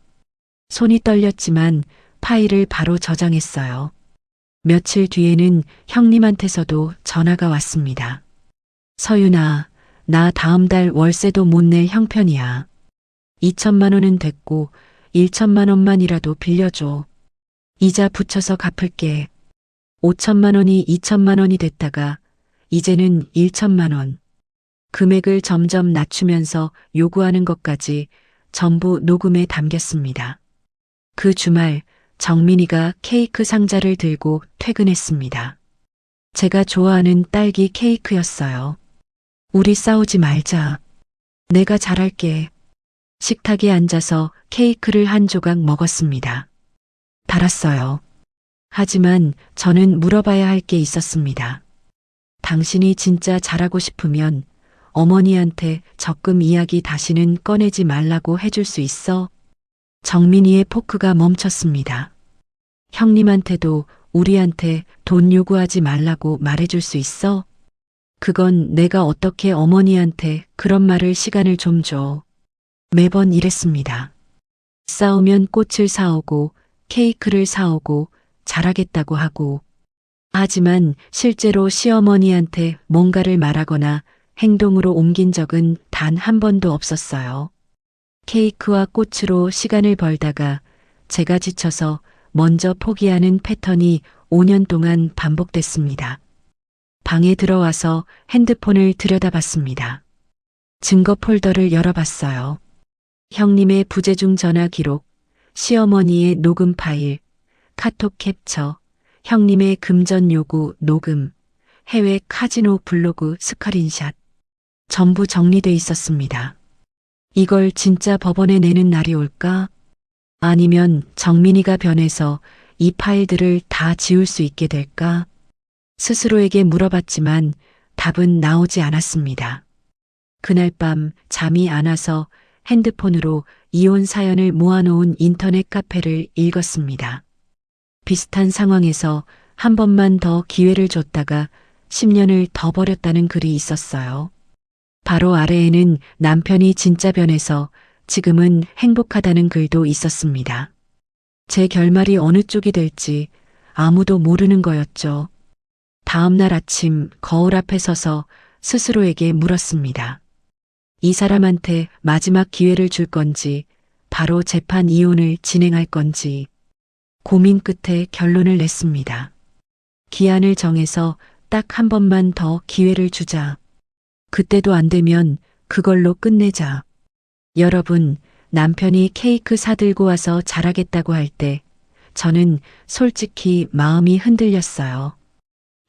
손이 떨렸지만 파일을 바로 저장했어요. 며칠 뒤에는 형님한테서도 전화가 왔습니다. 서윤아, 나 다음 달 월세도 못 낼 형편이야. 2천만 원은 됐고 1천만 원만이라도 빌려줘. 이자 붙여서 갚을게. 5천만 원이 2천만 원이 됐다가 이제는 1천만 원. 금액을 점점 낮추면서 요구하는 것까지 전부 녹음에 담겼습니다. 그 주말 정민이가 케이크 상자를 들고 퇴근했습니다. 제가 좋아하는 딸기 케이크였어요. 우리 싸우지 말자. 내가 잘할게. 식탁에 앉아서 케이크를 한 조각 먹었습니다. 달았어요. 하지만 저는 물어봐야 할 게 있었습니다. 당신이 진짜 잘하고 싶으면 어머니한테 적금 이야기 다시는 꺼내지 말라고 해줄 수 있어? 정민이의 포크가 멈췄습니다. 형님한테도 우리한테 돈 요구하지 말라고 말해줄 수 있어? 그건 내가 어떻게 어머니한테 그런 말을 시간을 좀 줘. 매번 이랬습니다. 싸우면 꽃을 사오고 케이크를 사오고 잘하겠다고 하고. 하지만 실제로 시어머니한테 뭔가를 말하거나 행동으로 옮긴 적은 단 한 번도 없었어요. 케이크와 꽃으로 시간을 벌다가 제가 지쳐서 먼저 포기하는 패턴이 5년 동안 반복됐습니다. 방에 들어와서 핸드폰을 들여다봤습니다. 증거 폴더를 열어봤어요. 형님의 부재중 전화 기록, 시어머니의 녹음 파일, 카톡 캡처, 형님의 금전 요구 녹음, 해외 카지노 블로그 스크린샷. 전부 정리돼 있었습니다. 이걸 진짜 법원에 내는 날이 올까? 아니면 정민이가 변해서 이 파일들을 다 지울 수 있게 될까? 스스로에게 물어봤지만 답은 나오지 않았습니다. 그날 밤 잠이 안 와서 핸드폰으로 이혼 사연을 모아놓은 인터넷 카페를 읽었습니다. 비슷한 상황에서 한 번만 더 기회를 줬다가 10년을 더 버렸다는 글이 있었어요. 바로 아래에는 남편이 진짜 변해서 지금은 행복하다는 글도 있었습니다. 제 결말이 어느 쪽이 될지 아무도 모르는 거였죠. 다음 날 아침 거울 앞에 서서 스스로에게 물었습니다. 이 사람한테 마지막 기회를 줄 건지, 바로 재판 이혼을 진행할 건지. 고민 끝에 결론을 냈습니다. 기한을 정해서 딱 한 번만 더 기회를 주자. 그때도 안 되면 그걸로 끝내자. 여러분, 남편이 케이크 사들고 와서 잘하겠다고 할 때 저는 솔직히 마음이 흔들렸어요.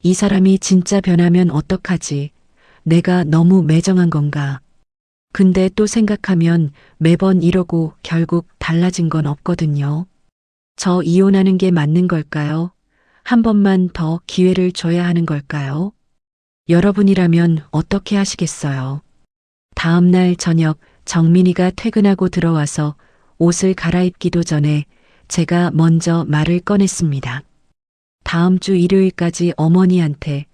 이 사람이 진짜 변하면 어떡하지? 내가 너무 매정한 건가? 근데 또 생각하면 매번 이러고 결국 달라진 건 없거든요. 저 이혼하는 게 맞는 걸까요? 한 번만 더 기회를 줘야 하는 걸까요? 여러분이라면 어떻게 하시겠어요? 다음 날 저녁 정민이가 퇴근하고 들어와서 옷을 갈아입기도 전에 제가 먼저 말을 꺼냈습니다. 다음 주 일요일까지 어머니한테,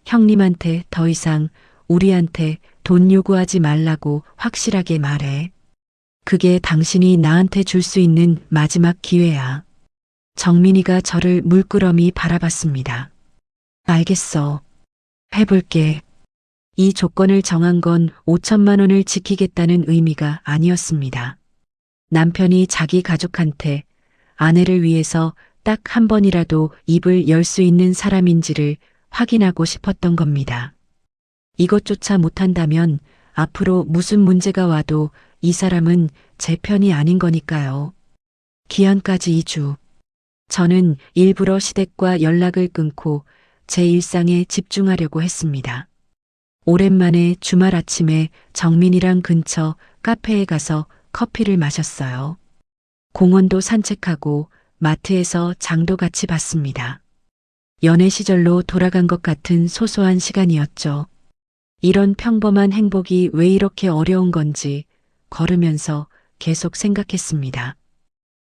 형님한테 더 이상 우리한테 돈 요구하지 말라고 확실하게 말해. 그게 당신이 나한테 줄 수 있는 마지막 기회야. 정민이가 저를 물끄러미 바라봤습니다. 알겠어. 해볼게. 이 조건을 정한 건 5천만 원을 지키겠다는 의미가 아니었습니다. 남편이 자기 가족한테 아내를 위해서 딱 한 번이라도 입을 열 수 있는 사람인지를 확인하고 싶었던 겁니다. 이것조차 못한다면 앞으로 무슨 문제가 와도 이 사람은 제 편이 아닌 거니까요. 기한까지 2주. 저는 일부러 시댁과 연락을 끊고 제 일상에 집중하려고 했습니다. 오랜만에 주말 아침에 정민이랑 근처 카페에 가서 커피를 마셨어요. 공원도 산책하고 마트에서 장도 같이 봤습니다. 연애 시절로 돌아간 것 같은 소소한 시간이었죠. 이런 평범한 행복이 왜 이렇게 어려운 건지 걸으면서 계속 생각했습니다.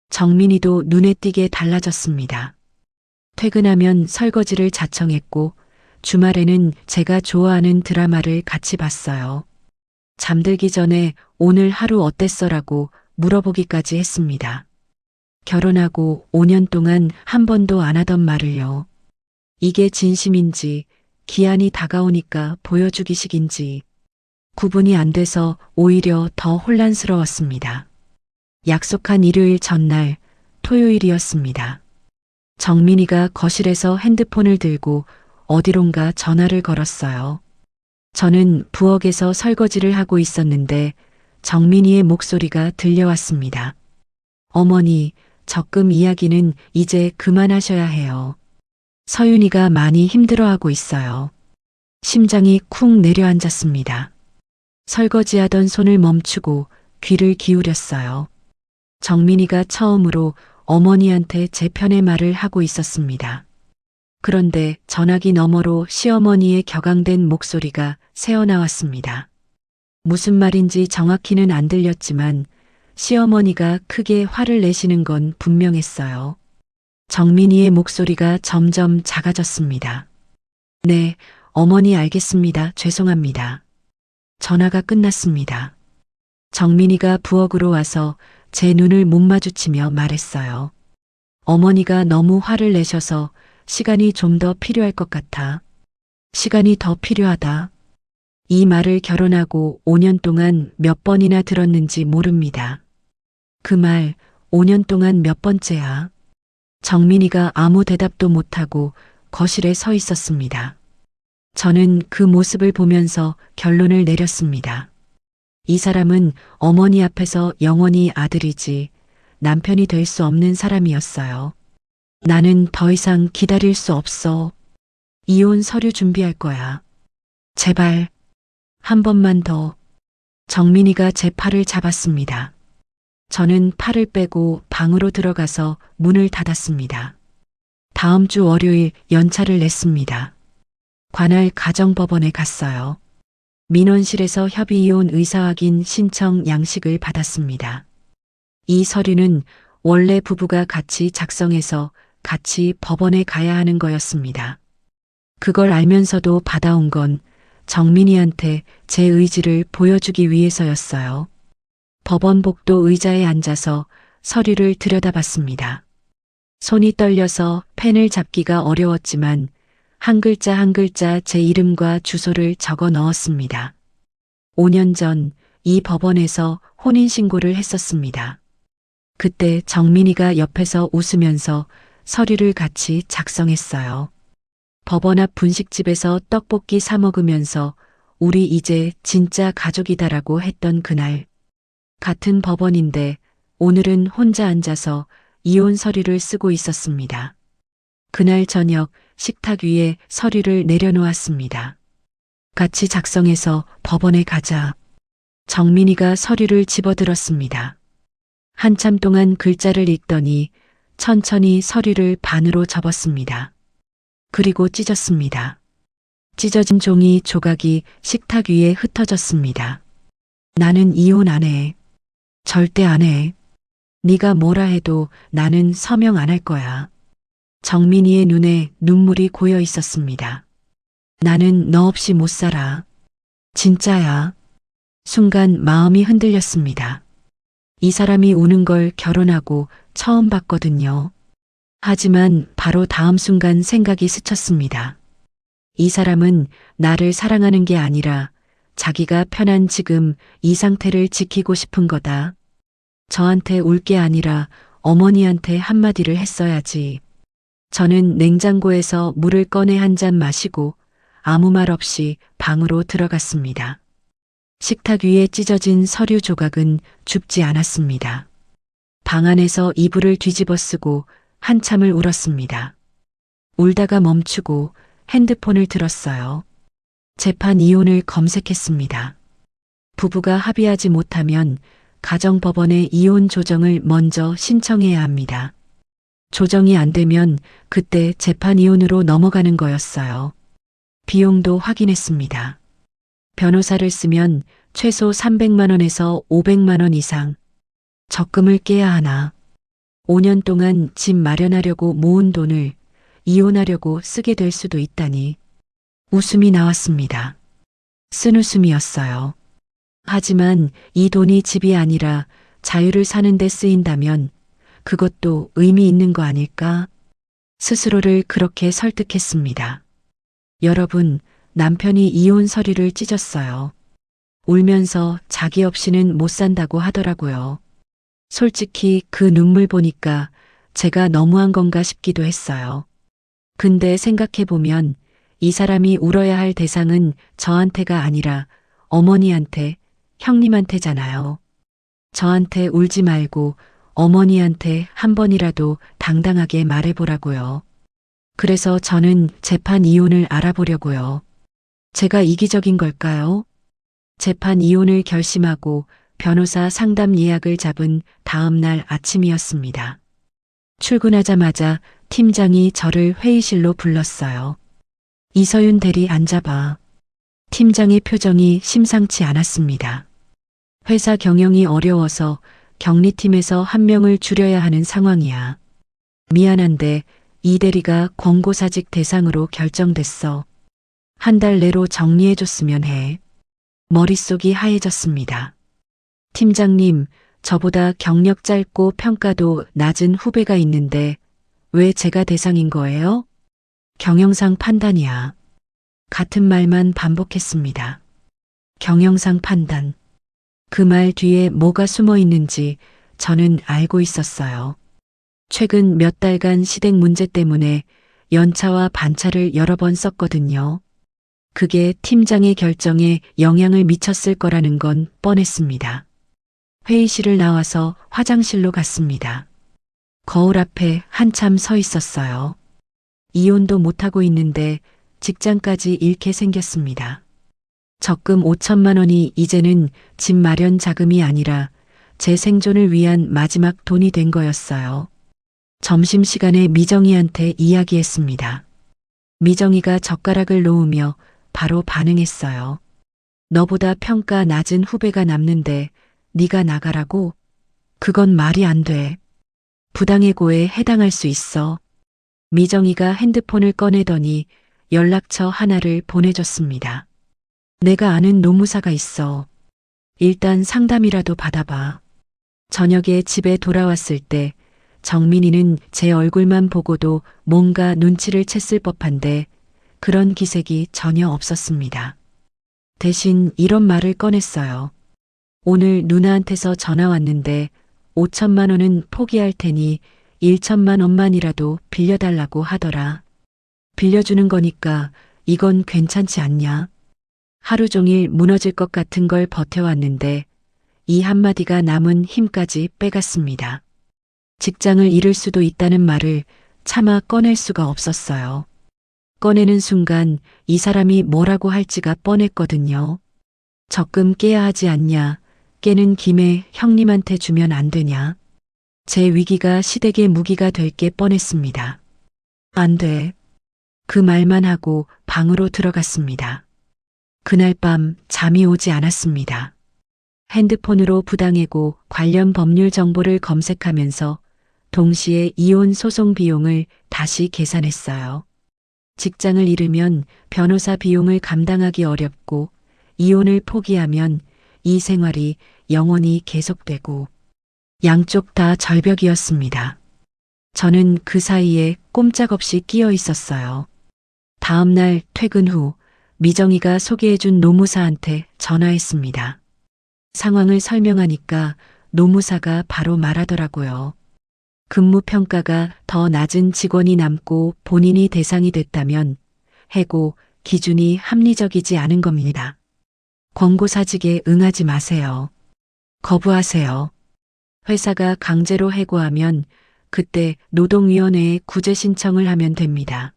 정민이도 눈에 띄게 달라졌습니다. 퇴근하면 설거지를 자청했고 주말에는 제가 좋아하는 드라마를 같이 봤어요. 잠들기 전에 오늘 하루 어땠어라고 물어보기까지 했습니다. 결혼하고 5년 동안 한 번도 안 하던 말을요. 이게 진심인지 기한이 다가오니까 보여주기식인지 구분이 안 돼서 오히려 더 혼란스러웠습니다. 약속한 일요일 전날 토요일이었습니다. 정민이가 거실에서 핸드폰을 들고 어디론가 전화를 걸었어요. 저는 부엌에서 설거지를 하고 있었는데 정민이의 목소리가 들려왔습니다. 어머니, 적금 이야기는 이제 그만하셔야 해요. 서윤이가 많이 힘들어하고 있어요. 심장이 쿵 내려앉았습니다. 설거지하던 손을 멈추고 귀를 기울였어요. 정민이가 처음으로 어머니한테 제 편의 말을 하고 있었습니다. 그런데 전화기 너머로 시어머니의 격앙된 목소리가 새어나왔습니다. 무슨 말인지 정확히는 안 들렸지만 시어머니가 크게 화를 내시는 건 분명했어요. 정민이의 목소리가 점점 작아졌습니다. 네, 어머니 알겠습니다. 죄송합니다. 전화가 끝났습니다. 정민이가 부엌으로 와서 제 눈을 못 마주치며 말했어요. 어머니가 너무 화를 내셔서 시간이 좀 더 필요할 것 같아. 시간이 더 필요하다. 이 말을 결혼하고 5년 동안 몇 번이나 들었는지 모릅니다. 그 말 5년 동안 몇 번째야. 정민이가 아무 대답도 못하고 거실에 서 있었습니다. 저는 그 모습을 보면서 결론을 내렸습니다. 이 사람은 어머니 앞에서 영원히 아들이지 남편이 될 수 없는 사람이었어요. 나는 더 이상 기다릴 수 없어. 이혼 서류 준비할 거야. 제발, 한 번만 더. 정민이가 제 팔을 잡았습니다. 저는 팔을 빼고 방으로 들어가서 문을 닫았습니다. 다음 주 월요일 연차를 냈습니다. 관할 가정법원에 갔어요. 민원실에서 협의이혼 의사확인 신청 양식을 받았습니다. 이 서류는 원래 부부가 같이 작성해서 같이 법원에 가야 하는 거였습니다. 그걸 알면서도 받아온 건 정민이한테 제 의지를 보여주기 위해서였어요. 법원 복도 의자에 앉아서 서류를 들여다봤습니다. 손이 떨려서 펜을 잡기가 어려웠지만 한 글자 한 글자 제 이름과 주소를 적어 넣었습니다. 5년 전 이 법원에서 혼인신고를 했었습니다. 그때 정민이가 옆에서 웃으면서 서류를 같이 작성했어요. 법원 앞 분식집에서 떡볶이 사 먹으면서 우리 이제 진짜 가족이다라고 했던 그날. 같은 법원인데 오늘은 혼자 앉아서 이혼 서류를 쓰고 있었습니다. 그날 저녁 식탁 위에 서류를 내려놓았습니다. 같이 작성해서 법원에 가자. 정민이가 서류를 집어들었습니다. 한참 동안 글자를 읽더니 천천히 서류를 반으로 접었습니다. 그리고 찢었습니다. 찢어진 종이 조각이 식탁 위에 흩어졌습니다. 나는 이혼 안 해. 절대 안 해. 네가 뭐라 해도 나는 서명 안 할 거야. 정민이의 눈에 눈물이 고여 있었습니다. 나는 너 없이 못 살아. 진짜야. 순간 마음이 흔들렸습니다. 이 사람이 우는 걸 결혼하고 처음 봤거든요. 하지만 바로 다음 순간 생각이 스쳤습니다. 이 사람은 나를 사랑하는 게 아니라 자기가 편한 지금 이 상태를 지키고 싶은 거다. 저한테 울 게 아니라 어머니한테 한마디를 했어야지. 저는 냉장고에서 물을 꺼내 한 잔 마시고 아무 말 없이 방으로 들어갔습니다. 식탁 위에 찢어진 서류 조각은 줍지 않았습니다. 방 안에서 이불을 뒤집어 쓰고 한참을 울었습니다. 울다가 멈추고 핸드폰을 들었어요. 재판 이혼을 검색했습니다. 부부가 합의하지 못하면 가정법원에 이혼 조정을 먼저 신청해야 합니다. 조정이 안 되면 그때 재판 이혼으로 넘어가는 거였어요. 비용도 확인했습니다. 변호사를 쓰면 최소 300만 원에서 500만 원 이상. 적금을 깨야 하나. 5년 동안 집 마련하려고 모은 돈을 이혼하려고 쓰게 될 수도 있다니. 웃음이 나왔습니다. 쓴웃음이었어요. 하지만 이 돈이 집이 아니라 자유를 사는 데 쓰인다면 그것도 의미 있는 거 아닐까? 스스로를 그렇게 설득했습니다. 여러분, 남편이 이혼 서류를 찢었어요. 울면서 자기 없이는 못 산다고 하더라고요. 솔직히 그 눈물 보니까 제가 너무한 건가 싶기도 했어요. 근데 생각해보면 이 사람이 울어야 할 대상은 저한테가 아니라 어머니한테, 형님한테잖아요. 저한테 울지 말고 어머니한테 한 번이라도 당당하게 말해보라고요. 그래서 저는 재판 이혼을 알아보려고요. 제가 이기적인 걸까요? 재판 이혼을 결심하고 변호사 상담 예약을 잡은 다음 날 아침이었습니다. 출근하자마자 팀장이 저를 회의실로 불렀어요. 이서윤 대리 앉아봐. 팀장의 표정이 심상치 않았습니다. 회사 경영이 어려워서 격리팀에서 한 명을 줄여야 하는 상황이야. 미안한데 이 대리가 권고사직 대상으로 결정됐어. 한 달 내로 정리해줬으면 해. 머릿속이 하얘졌습니다. 팀장님, 저보다 경력 짧고 평가도 낮은 후배가 있는데 왜 제가 대상인 거예요? 경영상 판단이야. 같은 말만 반복했습니다. 경영상 판단. 그 말 뒤에 뭐가 숨어 있는지 저는 알고 있었어요. 최근 몇 달간 시댁 문제 때문에 연차와 반차를 여러 번 썼거든요. 그게 팀장의 결정에 영향을 미쳤을 거라는 건 뻔했습니다. 회의실을 나와서 화장실로 갔습니다. 거울 앞에 한참 서 있었어요. 이혼도 못하고 있는데 직장까지 잃게 생겼습니다. 적금 5천만 원이 이제는 집 마련 자금이 아니라 제 생존을 위한 마지막 돈이 된 거였어요. 점심시간에 미정이한테 이야기했습니다. 미정이가 젓가락을 놓으며 바로 반응했어요. 너보다 평가 낮은 후배가 남는데 네가 나가라고? 그건 말이 안 돼. 부당해고에 해당할 수 있어. 미정이가 핸드폰을 꺼내더니 연락처 하나를 보내줬습니다. 내가 아는 노무사가 있어. 일단 상담이라도 받아봐. 저녁에 집에 돌아왔을 때 정민이는 제 얼굴만 보고도 뭔가 눈치를 챘을 법한데 그런 기색이 전혀 없었습니다. 대신 이런 말을 꺼냈어요. 오늘 누나한테서 전화 왔는데 5천만 원은 포기할 테니 1천만 원만이라도 빌려달라고 하더라. 빌려주는 거니까 이건 괜찮지 않냐? 하루 종일 무너질 것 같은 걸 버텨왔는데 이 한마디가 남은 힘까지 빼갔습니다. 직장을 잃을 수도 있다는 말을 차마 꺼낼 수가 없었어요. 꺼내는 순간 이 사람이 뭐라고 할지가 뻔했거든요. 적금 깨야 하지 않냐? 깨는 김에 형님한테 주면 안 되냐? 제 위기가 시댁의 무기가 될 게 뻔했습니다. 안 돼. 그 말만 하고 방으로 들어갔습니다. 그날 밤 잠이 오지 않았습니다. 핸드폰으로 부당해고 관련 법률 정보를 검색하면서 동시에 이혼 소송 비용을 다시 계산했어요. 직장을 잃으면 변호사 비용을 감당하기 어렵고 이혼을 포기하면 이 생활이 영원히 계속되고 양쪽 다 절벽이었습니다. 저는 그 사이에 꼼짝없이 끼어 있었어요. 다음 날 퇴근 후 미정이가 소개해준 노무사한테 전화했습니다. 상황을 설명하니까 노무사가 바로 말하더라고요. 근무평가가 더 낮은 직원이 남고 본인이 대상이 됐다면 해고 기준이 합리적이지 않은 겁니다. 권고사직에 응하지 마세요. 거부하세요. 회사가 강제로 해고하면 그때 노동위원회에 구제 신청을 하면 됩니다.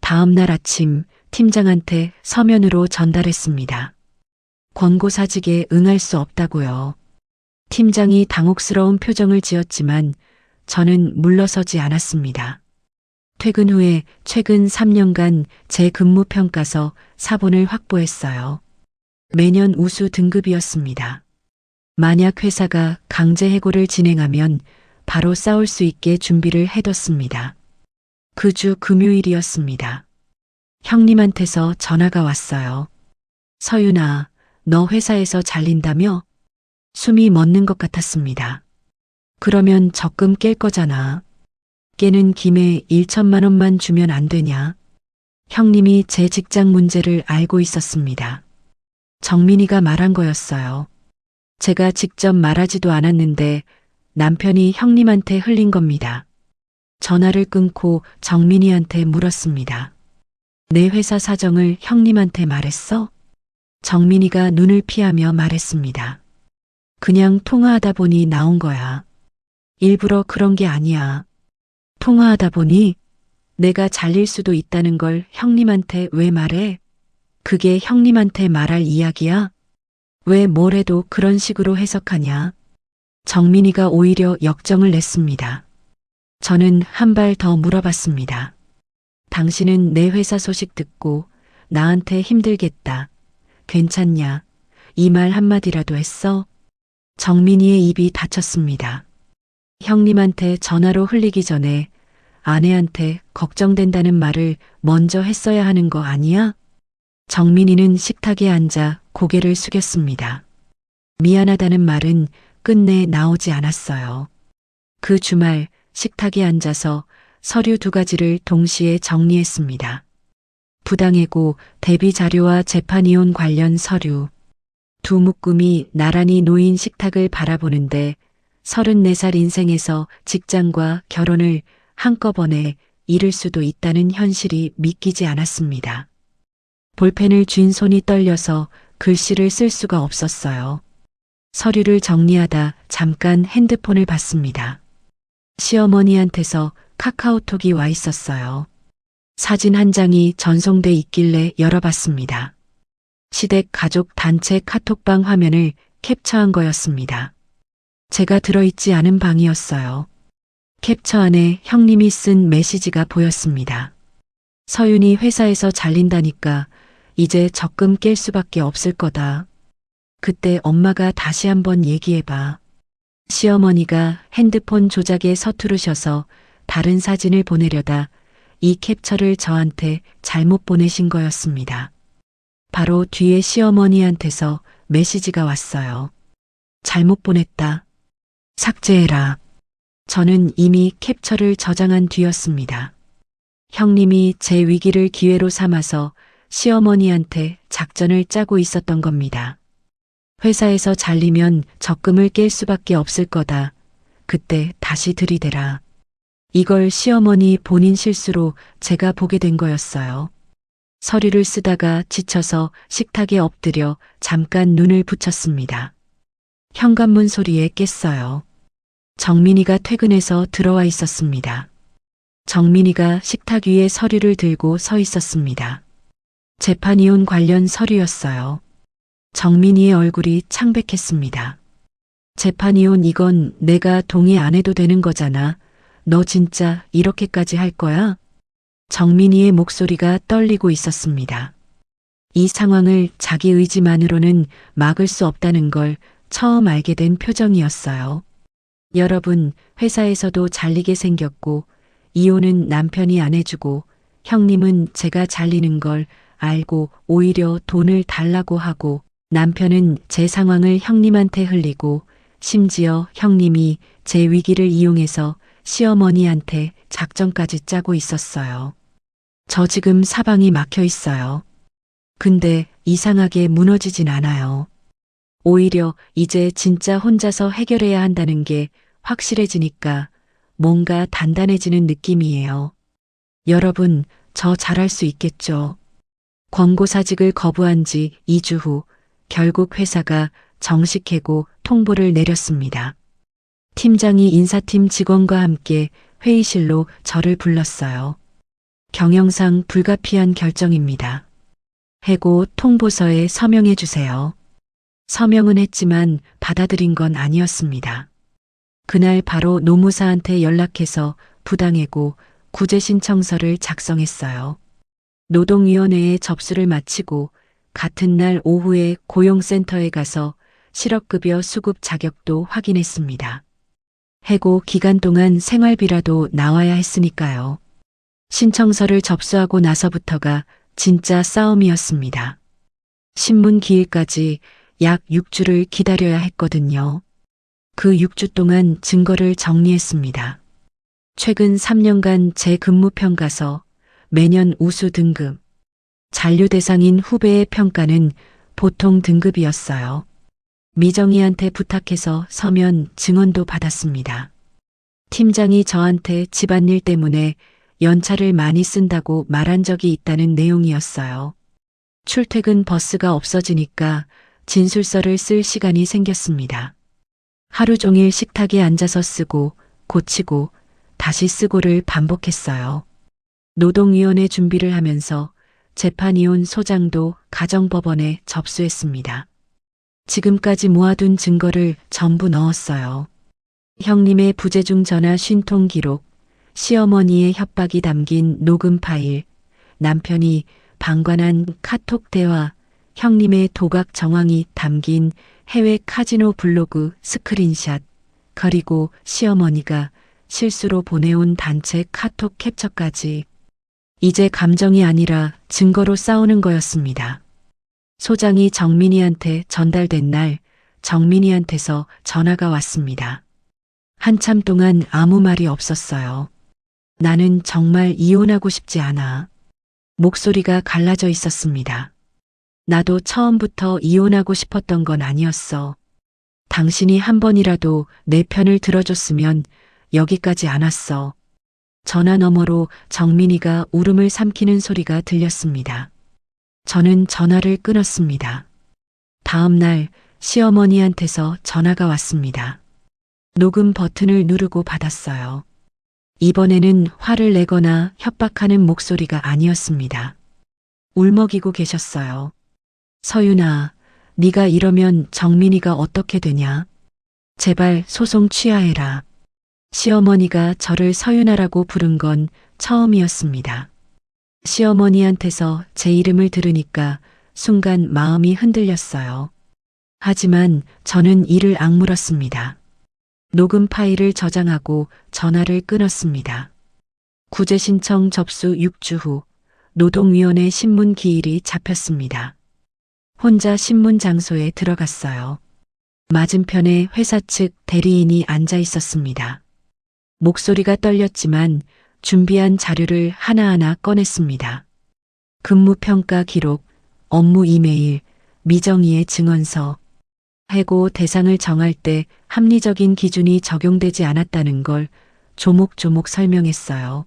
다음 날 아침 팀장한테 서면으로 전달했습니다. 권고사직에 응할 수 없다고요. 팀장이 당혹스러운 표정을 지었지만 저는 물러서지 않았습니다. 퇴근 후에 최근 3년간 제 근무평가서 사본을 확보했어요. 매년 우수 등급이었습니다. 만약 회사가 강제 해고를 진행하면 바로 싸울 수 있게 준비를 해뒀습니다. 그 주 금요일이었습니다. 형님한테서 전화가 왔어요. 서윤아, 너 회사에서 잘린다며? 숨이 멎는 것 같았습니다. 그러면 적금 깰 거잖아. 깨는 김에 1천만 원만 주면 안 되냐? 형님이 제 직장 문제를 알고 있었습니다. 정민이가 말한 거였어요. 제가 직접 말하지도 않았는데 남편이 형님한테 흘린 겁니다. 전화를 끊고 정민이한테 물었습니다. 내 회사 사정을 형님한테 말했어? 정민이가 눈을 피하며 말했습니다. 그냥 통화하다 보니 나온 거야. 일부러 그런 게 아니야. 통화하다 보니 내가 잘릴 수도 있다는 걸 형님한테 왜 말해? 그게 형님한테 말할 이야기야? 왜 뭘 해도 그런 식으로 해석하냐? 정민이가 오히려 역정을 냈습니다. 저는 한 발 더 물어봤습니다. 당신은 내 회사 소식 듣고 나한테 힘들겠다. 괜찮냐? 이 말 한마디라도 했어? 정민이의 입이 닫혔습니다. 형님한테 전화로 흘리기 전에 아내한테 걱정된다는 말을 먼저 했어야 하는 거 아니야? 정민이는 식탁에 앉아 고개를 숙였습니다. 미안하다는 말은 끝내 나오지 않았어요. 그 주말 식탁에 앉아서 서류 2가지를 동시에 정리했습니다. 부당해고 대비 자료와 재판 이혼 관련 서류. 2 묶음이 나란히 놓인 식탁을 바라보는데 34살 인생에서 직장과 결혼을 한꺼번에 잃을 수도 있다는 현실이 믿기지 않았습니다. 볼펜을 쥔 손이 떨려서 글씨를 쓸 수가 없었어요. 서류를 정리하다 잠깐 핸드폰을 봤습니다. 시어머니한테서 카카오톡이 와 있었어요. 사진 한 장이 전송돼 있길래 열어봤습니다. 시댁 가족 단체 카톡방 화면을 캡처한 거였습니다. 제가 들어있지 않은 방이었어요. 캡처 안에 형님이 쓴 메시지가 보였습니다. 서윤이 회사에서 잘린다니까 이제 적금 깰 수밖에 없을 거다. 그때 엄마가 다시 한번 얘기해봐. 시어머니가 핸드폰 조작에 서투르셔서 다른 사진을 보내려다 이 캡처를 저한테 잘못 보내신 거였습니다. 바로 뒤에 시어머니한테서 메시지가 왔어요. 잘못 보냈다. 삭제해라. 저는 이미 캡처를 저장한 뒤였습니다. 형님이 제 위기를 기회로 삼아서 시어머니한테 작전을 짜고 있었던 겁니다. 회사에서 잘리면 적금을 깰 수밖에 없을 거다. 그때 다시 들이대라. 이걸 시어머니 본인 실수로 제가 보게 된 거였어요. 서류를 쓰다가 지쳐서 식탁에 엎드려 잠깐 눈을 붙였습니다. 현관문 소리에 깼어요. 정민이가 퇴근해서 들어와 있었습니다. 정민이가 식탁 위에 서류를 들고 서 있었습니다. 재판 이혼 관련 서류였어요. 정민이의 얼굴이 창백했습니다. 재판이온 이건 내가 동의 안 해도 되는 거잖아. 너 진짜 이렇게까지 할 거야? 정민이의 목소리가 떨리고 있었습니다. 이 상황을 자기 의지만으로는 막을 수 없다는 걸 처음 알게 된 표정이었어요. 여러분, 회사에서도 잘리게 생겼고, 이혼은 남편이 안 해주고, 형님은 제가 잘리는 걸 알고 오히려 돈을 달라고 하고, 남편은 제 상황을 형님한테 흘리고, 심지어 형님이 제 위기를 이용해서 시어머니한테 작전까지 짜고 있었어요. 저 지금 사방이 막혀 있어요. 근데 이상하게 무너지진 않아요. 오히려 이제 진짜 혼자서 해결해야 한다는 게 확실해지니까 뭔가 단단해지는 느낌이에요. 여러분, 저 잘할 수 있겠죠? 권고사직을 거부한 지 2주 후 결국 회사가 정식 해고 통보를 내렸습니다. 팀장이 인사팀 직원과 함께 회의실로 저를 불렀어요. 경영상 불가피한 결정입니다. 해고 통보서에 서명해 주세요. 서명은 했지만 받아들인 건 아니었습니다. 그날 바로 노무사한테 연락해서 부당해고 구제 신청서를 작성했어요. 노동위원회에 접수를 마치고 같은 날 오후에 고용센터에 가서 실업급여 수급 자격도 확인했습니다. 해고 기간 동안 생활비라도 나와야 했으니까요. 신청서를 접수하고 나서부터가 진짜 싸움이었습니다. 신문 기일까지 약 6주를 기다려야 했거든요. 그 6주 동안 증거를 정리했습니다. 최근 3년간 제 근무평가서, 매년 우수 등급, 잔류 대상인 후배의 평가는 보통 등급이었어요. 미정이한테 부탁해서 서면 증언도 받았습니다. 팀장이 저한테 집안일 때문에 연차를 많이 쓴다고 말한 적이 있다는 내용이었어요. 출퇴근 버스가 없어지니까 진술서를 쓸 시간이 생겼습니다. 하루 종일 식탁에 앉아서 쓰고 고치고 다시 쓰고를 반복했어요. 노동위원회 준비를 하면서 재판이온 소장도 가정법원에 접수했습니다. 지금까지 모아둔 증거를 전부 넣었어요. 형님의 부재중 전화 쉰통 기록, 시어머니의 협박이 담긴 녹음 파일, 남편이 방관한 카톡 대화, 형님의 도각 정황이 담긴 해외 카지노 블로그 스크린샷, 그리고 시어머니가 실수로 보내온 단체 카톡 캡처까지. 이제 감정이 아니라 증거로 싸우는 거였습니다. 소장이 정민이한테 전달된 날 정민이한테서 전화가 왔습니다. 한참 동안 아무 말이 없었어요. 나는 정말 이혼하고 싶지 않아. 목소리가 갈라져 있었습니다. 나도 처음부터 이혼하고 싶었던 건 아니었어. 당신이 한 번이라도 내 편을 들어줬으면 여기까지 안 왔어. 전화 너머로 정민이가 울음을 삼키는 소리가 들렸습니다. 저는 전화를 끊었습니다. 다음 날 시어머니한테서 전화가 왔습니다. 녹음 버튼을 누르고 받았어요. 이번에는 화를 내거나 협박하는 목소리가 아니었습니다. 울먹이고 계셨어요. 서윤아, 네가 이러면 정민이가 어떻게 되냐? 제발 소송 취하해라. 시어머니가 저를 서윤아라고 부른 건 처음이었습니다. 시어머니한테서 제 이름을 들으니까 순간 마음이 흔들렸어요. 하지만 저는 이를 악물었습니다. 녹음 파일을 저장하고 전화를 끊었습니다. 구제 신청 접수 6주 후 노동위원회 신문 기일이 잡혔습니다. 혼자 신문 장소에 들어갔어요. 맞은편에 회사 측 대리인이 앉아 있었습니다. 목소리가 떨렸지만 준비한 자료를 하나하나 꺼냈습니다. 근무평가 기록, 업무 이메일, 미정이의 증언서, 해고 대상을 정할 때 합리적인 기준이 적용되지 않았다는 걸 조목조목 설명했어요.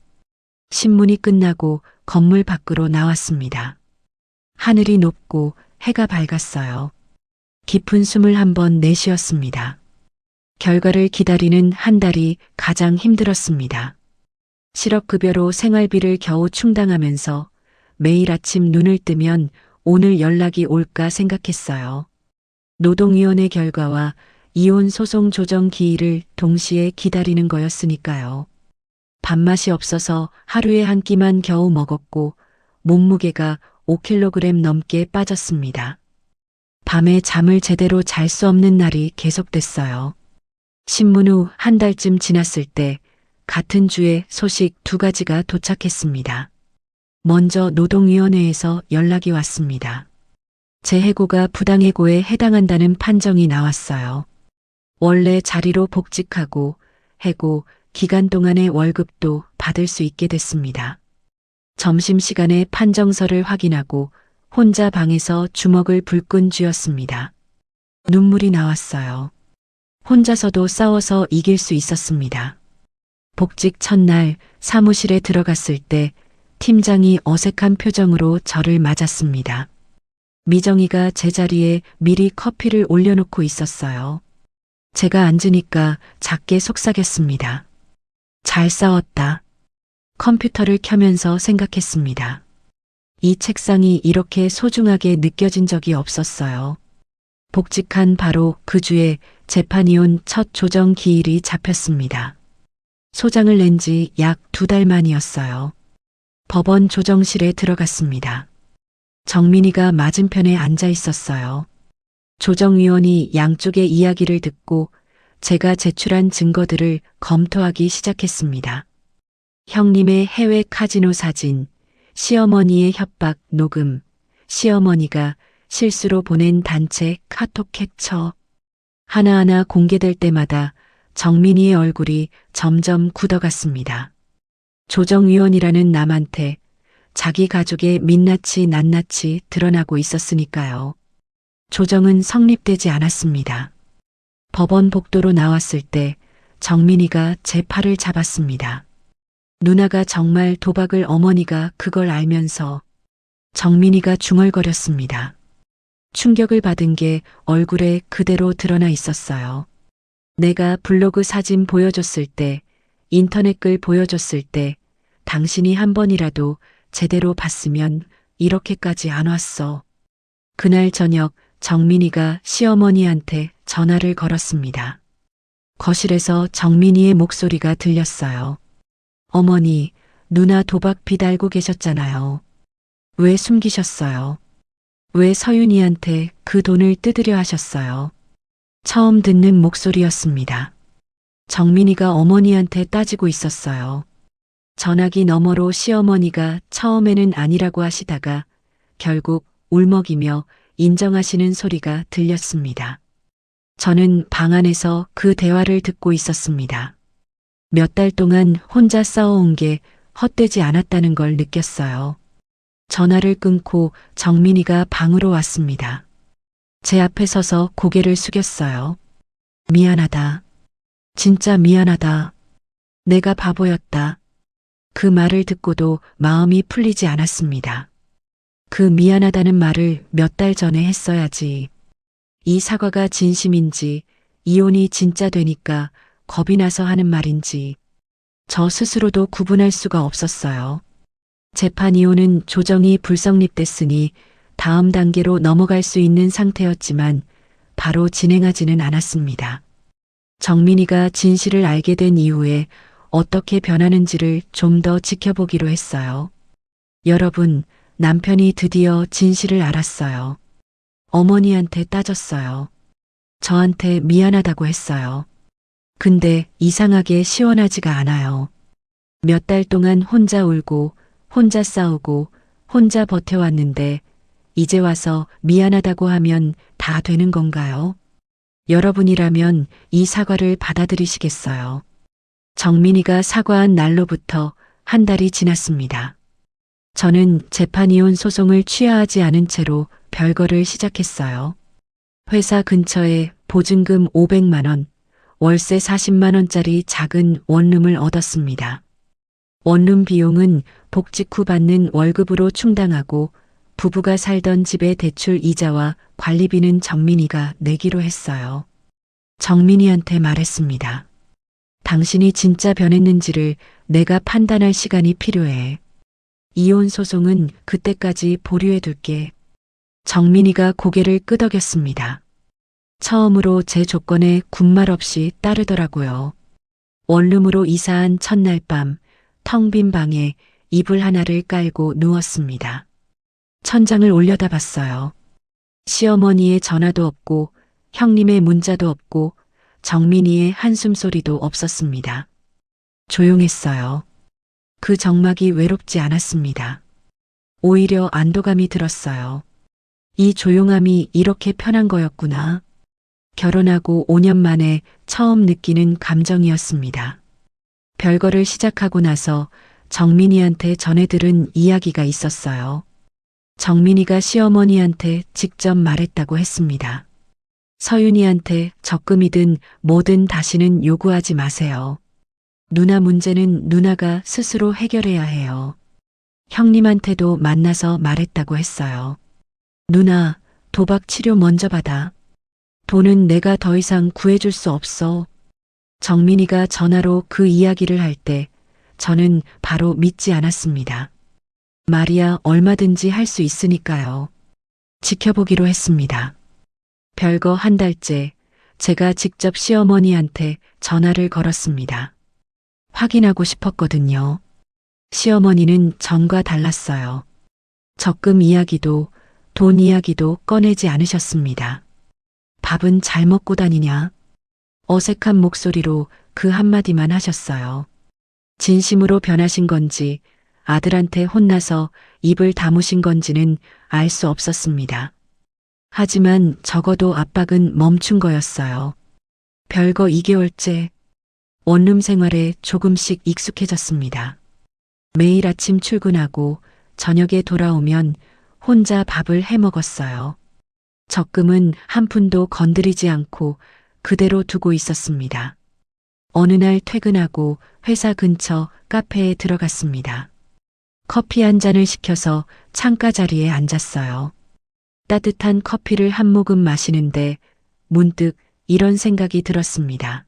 신문이 끝나고 건물 밖으로 나왔습니다. 하늘이 높고 해가 밝았어요. 깊은 숨을 한번 내쉬었습니다. 결과를 기다리는 한 달이 가장 힘들었습니다. 실업급여로 생활비를 겨우 충당하면서 매일 아침 눈을 뜨면 오늘 연락이 올까 생각했어요. 노동위원회 결과와 이혼 소송 조정 기일을 동시에 기다리는 거였으니까요. 밥맛이 없어서 하루에 한 끼만 겨우 먹었고 몸무게가 5kg 넘게 빠졌습니다. 밤에 잠을 제대로 잘 수 없는 날이 계속됐어요. 신문 후 한 달쯤 지났을 때 같은 주에 소식 2가지가 도착했습니다. 먼저 노동위원회에서 연락이 왔습니다. 제 해고가 부당해고에 해당한다는 판정이 나왔어요. 원래 자리로 복직하고 해고 기간 동안의 월급도 받을 수 있게 됐습니다. 점심시간에 판정서를 확인하고 혼자 방에서 주먹을 불끈 쥐었습니다. 눈물이 나왔어요. 혼자서도 싸워서 이길 수 있었습니다. 복직 첫날 사무실에 들어갔을 때 팀장이 어색한 표정으로 저를 맞았습니다. 미정이가 제 자리에 미리 커피를 올려놓고 있었어요. 제가 앉으니까 작게 속삭였습니다. 잘 싸웠다. 컴퓨터를 켜면서 생각했습니다. 이 책상이 이렇게 소중하게 느껴진 적이 없었어요. 복직한 바로 그 주에 재판이혼 첫 조정 기일이 잡혔습니다. 소장을 낸 지 약 2달 만이었어요. 법원 조정실에 들어갔습니다. 정민이가 맞은편에 앉아 있었어요. 조정위원이 양쪽의 이야기를 듣고 제가 제출한 증거들을 검토하기 시작했습니다. 형님의 해외 카지노 사진, 시어머니의 협박 녹음, 시어머니가 실수로 보낸 단체 카톡 캡처. 하나하나 공개될 때마다 정민이의 얼굴이 점점 굳어갔습니다. 조정위원이라는 남한테 자기 가족의 민낯이 낱낱이 드러나고 있었으니까요. 조정은 성립되지 않았습니다. 법원 복도로 나왔을 때 정민이가 제 팔을 잡았습니다. 누나가 정말 도박을 어머니가 그걸 알면서 정민이가 중얼거렸습니다. 충격을 받은 게 얼굴에 그대로 드러나 있었어요. 내가 블로그 사진 보여줬을 때, 인터넷 글 보여줬을 때 당신이 한 번이라도 제대로 봤으면 이렇게까지 안 왔어. 그날 저녁 정민이가 시어머니한테 전화를 걸었습니다. 거실에서 정민이의 목소리가 들렸어요. 어머니, 누나 도박 빚 알고 계셨잖아요. 왜 숨기셨어요? 왜 서윤이한테 그 돈을 뜯으려 하셨어요? 처음 듣는 목소리였습니다. 정민이가 어머니한테 따지고 있었어요. 전화기 너머로 시어머니가 처음에는 아니라고 하시다가 결국 울먹이며 인정하시는 소리가 들렸습니다. 저는 방 안에서 그 대화를 듣고 있었습니다. 몇 달 동안 혼자 싸워온 게 헛되지 않았다는 걸 느꼈어요. 전화를 끊고 정민이가 방으로 왔습니다. 제 앞에 서서 고개를 숙였어요. 미안하다. 진짜 미안하다. 내가 바보였다. 그 말을 듣고도 마음이 풀리지 않았습니다. 그 미안하다는 말을 몇 달 전에 했어야지. 이 사과가 진심인지 이혼이 진짜 되니까 겁이 나서 하는 말인지 저 스스로도 구분할 수가 없었어요. 재판 이혼은 조정이 불성립됐으니 다음 단계로 넘어갈 수 있는 상태였지만 바로 진행하지는 않았습니다. 정민이가 진실을 알게 된 이후에 어떻게 변하는지를 좀 더 지켜보기로 했어요. 여러분, 남편이 드디어 진실을 알았어요. 어머니한테 따졌어요. 저한테 미안하다고 했어요. 근데 이상하게 시원하지가 않아요. 몇 달 동안 혼자 울고 혼자 싸우고 혼자 버텨왔는데 이제 와서 미안하다고 하면 다 되는 건가요? 여러분이라면 이 사과를 받아들이시겠어요? 정민이가 사과한 날로부터 한 달이 지났습니다. 저는 재판 이혼 소송을 취하하지 않은 채로 별거를 시작했어요. 회사 근처에 보증금 500만 원, 월세 40만 원짜리 작은 원룸을 얻었습니다. 원룸 비용은 복직 후 받는 월급으로 충당하고 부부가 살던 집의 대출 이자와 관리비는 정민이가 내기로 했어요. 정민이한테 말했습니다. 당신이 진짜 변했는지를 내가 판단할 시간이 필요해. 이혼 소송은 그때까지 보류해 둘게. 정민이가 고개를 끄덕였습니다. 처음으로 제 조건에 군말 없이 따르더라고요. 원룸으로 이사한 첫날 밤, 텅 빈 방에 이불 하나를 깔고 누웠습니다. 천장을 올려다봤어요. 시어머니의 전화도 없고 형님의 문자도 없고 정민이의 한숨 소리도 없었습니다. 조용했어요. 그 정막이 외롭지 않았습니다. 오히려 안도감이 들었어요. 이 조용함이 이렇게 편한 거였구나. 결혼하고 5년 만에 처음 느끼는 감정이었습니다. 별거를 시작하고 나서 정민이한테 전해들은 이야기가 있었어요. 정민이가 시어머니한테 직접 말했다고 했습니다. 서윤이한테 적금이든 뭐든 다시는 요구하지 마세요. 누나 문제는 누나가 스스로 해결해야 해요. 형님한테도 만나서 말했다고 했어요. 누나, 도박 치료 먼저 받아. 돈은 내가 더 이상 구해줄 수 없어. 정민이가 전화로 그 이야기를 할 때 저는 바로 믿지 않았습니다. 말이야 얼마든지 할 수 있으니까요. 지켜보기로 했습니다. 별거 한 달째 제가 직접 시어머니한테 전화를 걸었습니다. 확인하고 싶었거든요. 시어머니는 전과 달랐어요. 적금 이야기도 돈 이야기도 꺼내지 않으셨습니다. 밥은 잘 먹고 다니냐? 어색한 목소리로 그 한마디만 하셨어요. 진심으로 변하신 건지 아들한테 혼나서 입을 다무신 건지는 알 수 없었습니다. 하지만 적어도 압박은 멈춘 거였어요. 별거 2개월째 원룸 생활에 조금씩 익숙해졌습니다. 매일 아침 출근하고 저녁에 돌아오면 혼자 밥을 해 먹었어요. 적금은 한 푼도 건드리지 않고 그대로 두고 있었습니다. 어느 날 퇴근하고 회사 근처 카페에 들어갔습니다. 커피 한 잔을 시켜서 창가 자리에 앉았어요. 따뜻한 커피를 한 모금 마시는데 문득 이런 생각이 들었습니다.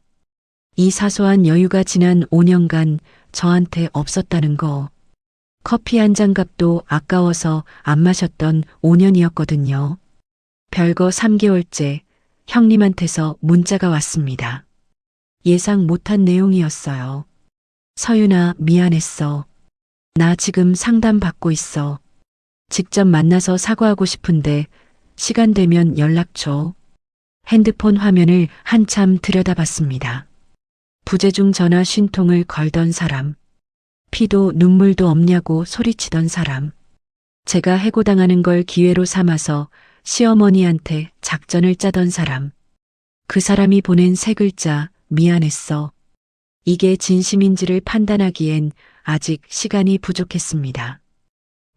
이 사소한 여유가 지난 5년간 저한테 없었다는 거. 커피 한 잔 값도 아까워서 안 마셨던 5년이었거든요. 별거 3개월째 형님한테서 문자가 왔습니다. 예상 못한 내용이었어요. 서윤아, 미안했어. 나 지금 상담 받고 있어. 직접 만나서 사과하고 싶은데 시간 되면 연락 줘. 핸드폰 화면을 한참 들여다봤습니다. 부재중 전화 50통을 걸던 사람. 피도 눈물도 없냐고 소리치던 사람. 제가 해고당하는 걸 기회로 삼아서 시어머니한테 작전을 짜던 사람. 그 사람이 보낸 3글자, 미안했어. 이게 진심인지를 판단하기엔 아직 시간이 부족했습니다.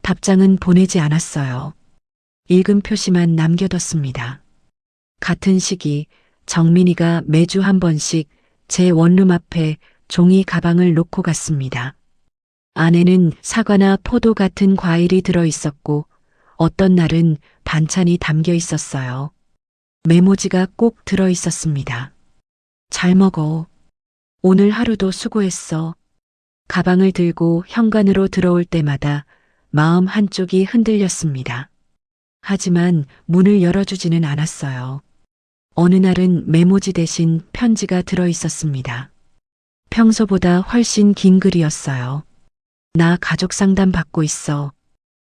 답장은 보내지 않았어요. 읽은 표시만 남겨뒀습니다. 같은 시기 정민이가 매주 한 번씩 제 원룸 앞에 종이 가방을 놓고 갔습니다. 안에는 사과나 포도 같은 과일이 들어 있었고 어떤 날은 반찬이 담겨 있었어요. 메모지가 꼭 들어 있었습니다. 잘 먹어. 오늘 하루도 수고했어. 가방을 들고 현관으로 들어올 때마다 마음 한쪽이 흔들렸습니다. 하지만 문을 열어주지는 않았어요. 어느 날은 메모지 대신 편지가 들어 있었습니다. 평소보다 훨씬 긴 글이었어요. 나 가족 상담 받고 있어.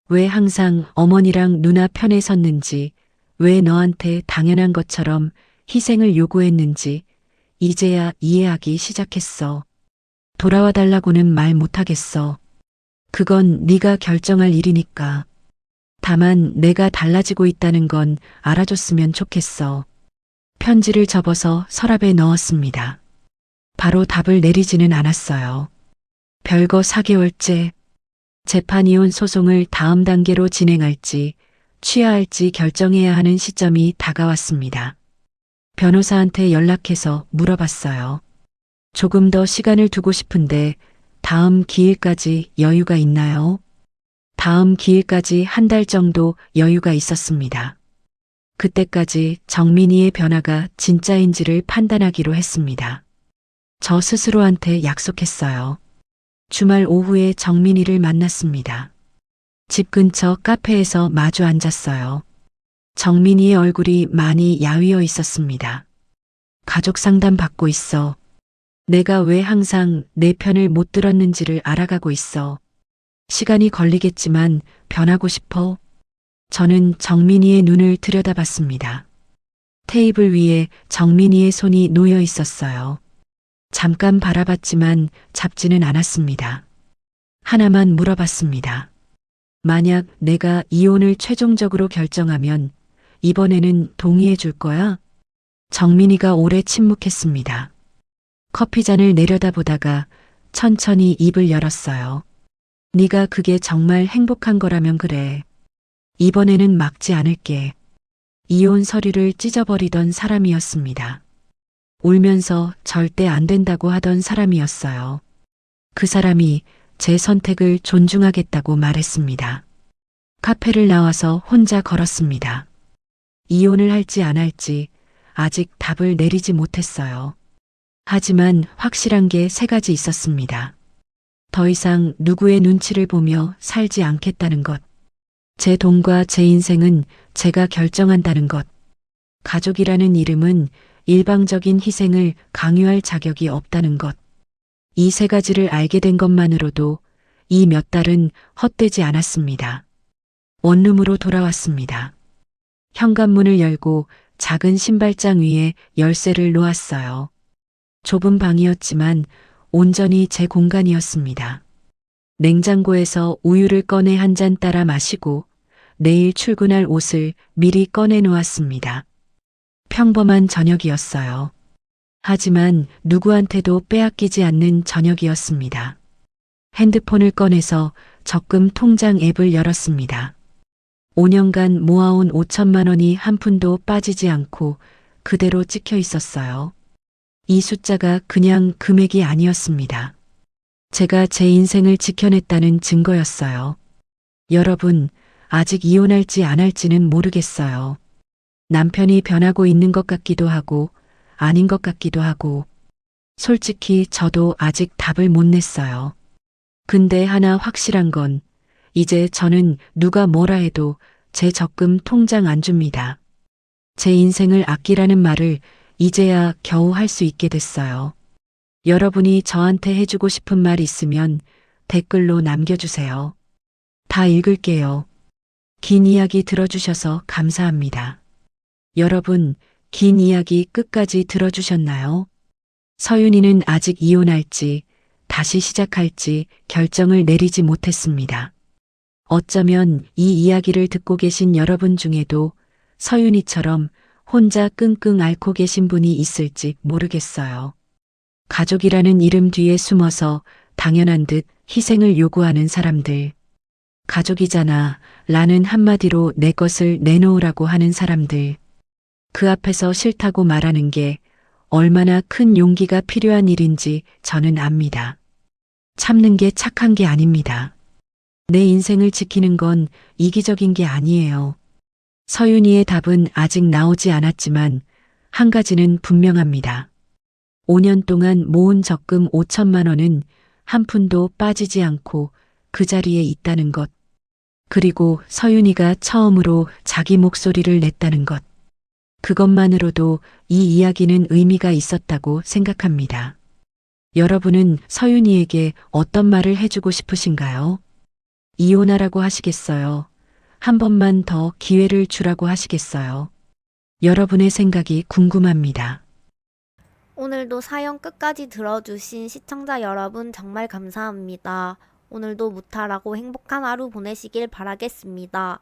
왜 항상 어머니랑 누나 편에 섰는지, 왜 너한테 당연한 것처럼 희생을 요구했는지 이제야 이해하기 시작했어. 돌아와 달라고는 말 못하겠어. 그건 네가 결정할 일이니까. 다만 내가 달라지고 있다는 건 알아줬으면 좋겠어. 편지를 접어서 서랍에 넣었습니다. 바로 답을 내리지는 않았어요. 별거 4개월째 재판이혼 소송을 다음 단계로 진행할지 취하할지 결정해야 하는 시점이 다가왔습니다. 변호사한테 연락해서 물어봤어요. 조금 더 시간을 두고 싶은데 다음 기일까지 여유가 있나요? 다음 기일까지 한 달 정도 여유가 있었습니다. 그때까지 정민이의 변화가 진짜인지를 판단하기로 했습니다. 저 스스로한테 약속했어요. 주말 오후에 정민이를 만났습니다. 집 근처 카페에서 마주 앉았어요. 정민이의 얼굴이 많이 야위어 있었습니다. 가족 상담 받고 있어. 내가 왜 항상 내 편을 못 들었는지를 알아가고 있어. 시간이 걸리겠지만 변하고 싶어. 저는 정민이의 눈을 들여다봤습니다. 테이블 위에 정민이의 손이 놓여 있었어요. 잠깐 바라봤지만 잡지는 않았습니다. 하나만 물어봤습니다. 만약 내가 이혼을 최종적으로 결정하면 이번에는 동의해 줄 거야? 정민이가 오래 침묵했습니다. 커피잔을 내려다보다가 천천히 입을 열었어요. 네가 그게 정말 행복한 거라면 그래. 이번에는 막지 않을게. 이혼 서류를 찢어버리던 사람이었습니다. 울면서 절대 안 된다고 하던 사람이었어요. 그 사람이 제 선택을 존중하겠다고 말했습니다. 카페를 나와서 혼자 걸었습니다. 이혼을 할지 안 할지 아직 답을 내리지 못했어요. 하지만 확실한 게 세 가지 있었습니다. 더 이상 누구의 눈치를 보며 살지 않겠다는 것. 제 돈과 제 인생은 제가 결정한다는 것. 가족이라는 이름은 일방적인 희생을 강요할 자격이 없다는 것. 이 세 가지를 알게 된 것만으로도 이 몇 달은 헛되지 않았습니다. 원룸으로 돌아왔습니다. 현관문을 열고 작은 신발장 위에 열쇠를 놓았어요. 좁은 방이었지만 온전히 제 공간이었습니다. 냉장고에서 우유를 꺼내 한 잔 따라 마시고 내일 출근할 옷을 미리 꺼내 놓았습니다. 평범한 저녁이었어요. 하지만 누구한테도 빼앗기지 않는 저녁이었습니다. 핸드폰을 꺼내서 적금 통장 앱을 열었습니다. 5년간 모아온 5천만 원이 한 푼도 빠지지 않고 그대로 찍혀 있었어요. 이 숫자가 그냥 금액이 아니었습니다. 제가 제 인생을 지켜냈다는 증거였어요. 여러분, 아직 이혼할지 안 할지는 모르겠어요. 남편이 변하고 있는 것 같기도 하고 아닌 것 같기도 하고 솔직히 저도 아직 답을 못 냈어요. 근데 하나 확실한 건 이제 저는 누가 뭐라 해도 제 적금 통장 안 줍니다. 제 인생을 아끼라는 말을 이제야 겨우 할 수 있게 됐어요. 여러분이 저한테 해주고 싶은 말 있으면 댓글로 남겨주세요. 다 읽을게요. 긴 이야기 들어주셔서 감사합니다. 여러분, 긴 이야기 끝까지 들어주셨나요? 서윤이는 아직 이혼할지 다시 시작할지 결정을 내리지 못했습니다. 어쩌면 이 이야기를 듣고 계신 여러분 중에도 서윤이처럼 혼자 끙끙 앓고 계신 분이 있을지 모르겠어요. 가족이라는 이름 뒤에 숨어서 당연한 듯 희생을 요구하는 사람들. 가족이잖아 라는 한마디로 내 것을 내놓으라고 하는 사람들. 그 앞에서 싫다고 말하는 게 얼마나 큰 용기가 필요한 일인지 저는 압니다. 참는 게 착한 게 아닙니다. 내 인생을 지키는 건 이기적인 게 아니에요. 서윤이의 답은 아직 나오지 않았지만 한 가지는 분명합니다. 5년 동안 모은 적금 5천만 원은 한 푼도 빠지지 않고 그 자리에 있다는 것. 그리고 서윤이가 처음으로 자기 목소리를 냈다는 것. 그것만으로도 이 이야기는 의미가 있었다고 생각합니다. 여러분은 서윤이에게 어떤 말을 해주고 싶으신가요? 이혼하라고 하시겠어요? 한 번만 더 기회를 주라고 하시겠어요? 여러분의 생각이 궁금합니다. 오늘도 사연 끝까지 들어주신 시청자 여러분 정말 감사합니다. 오늘도 무탈하고 행복한 하루 보내시길 바라겠습니다.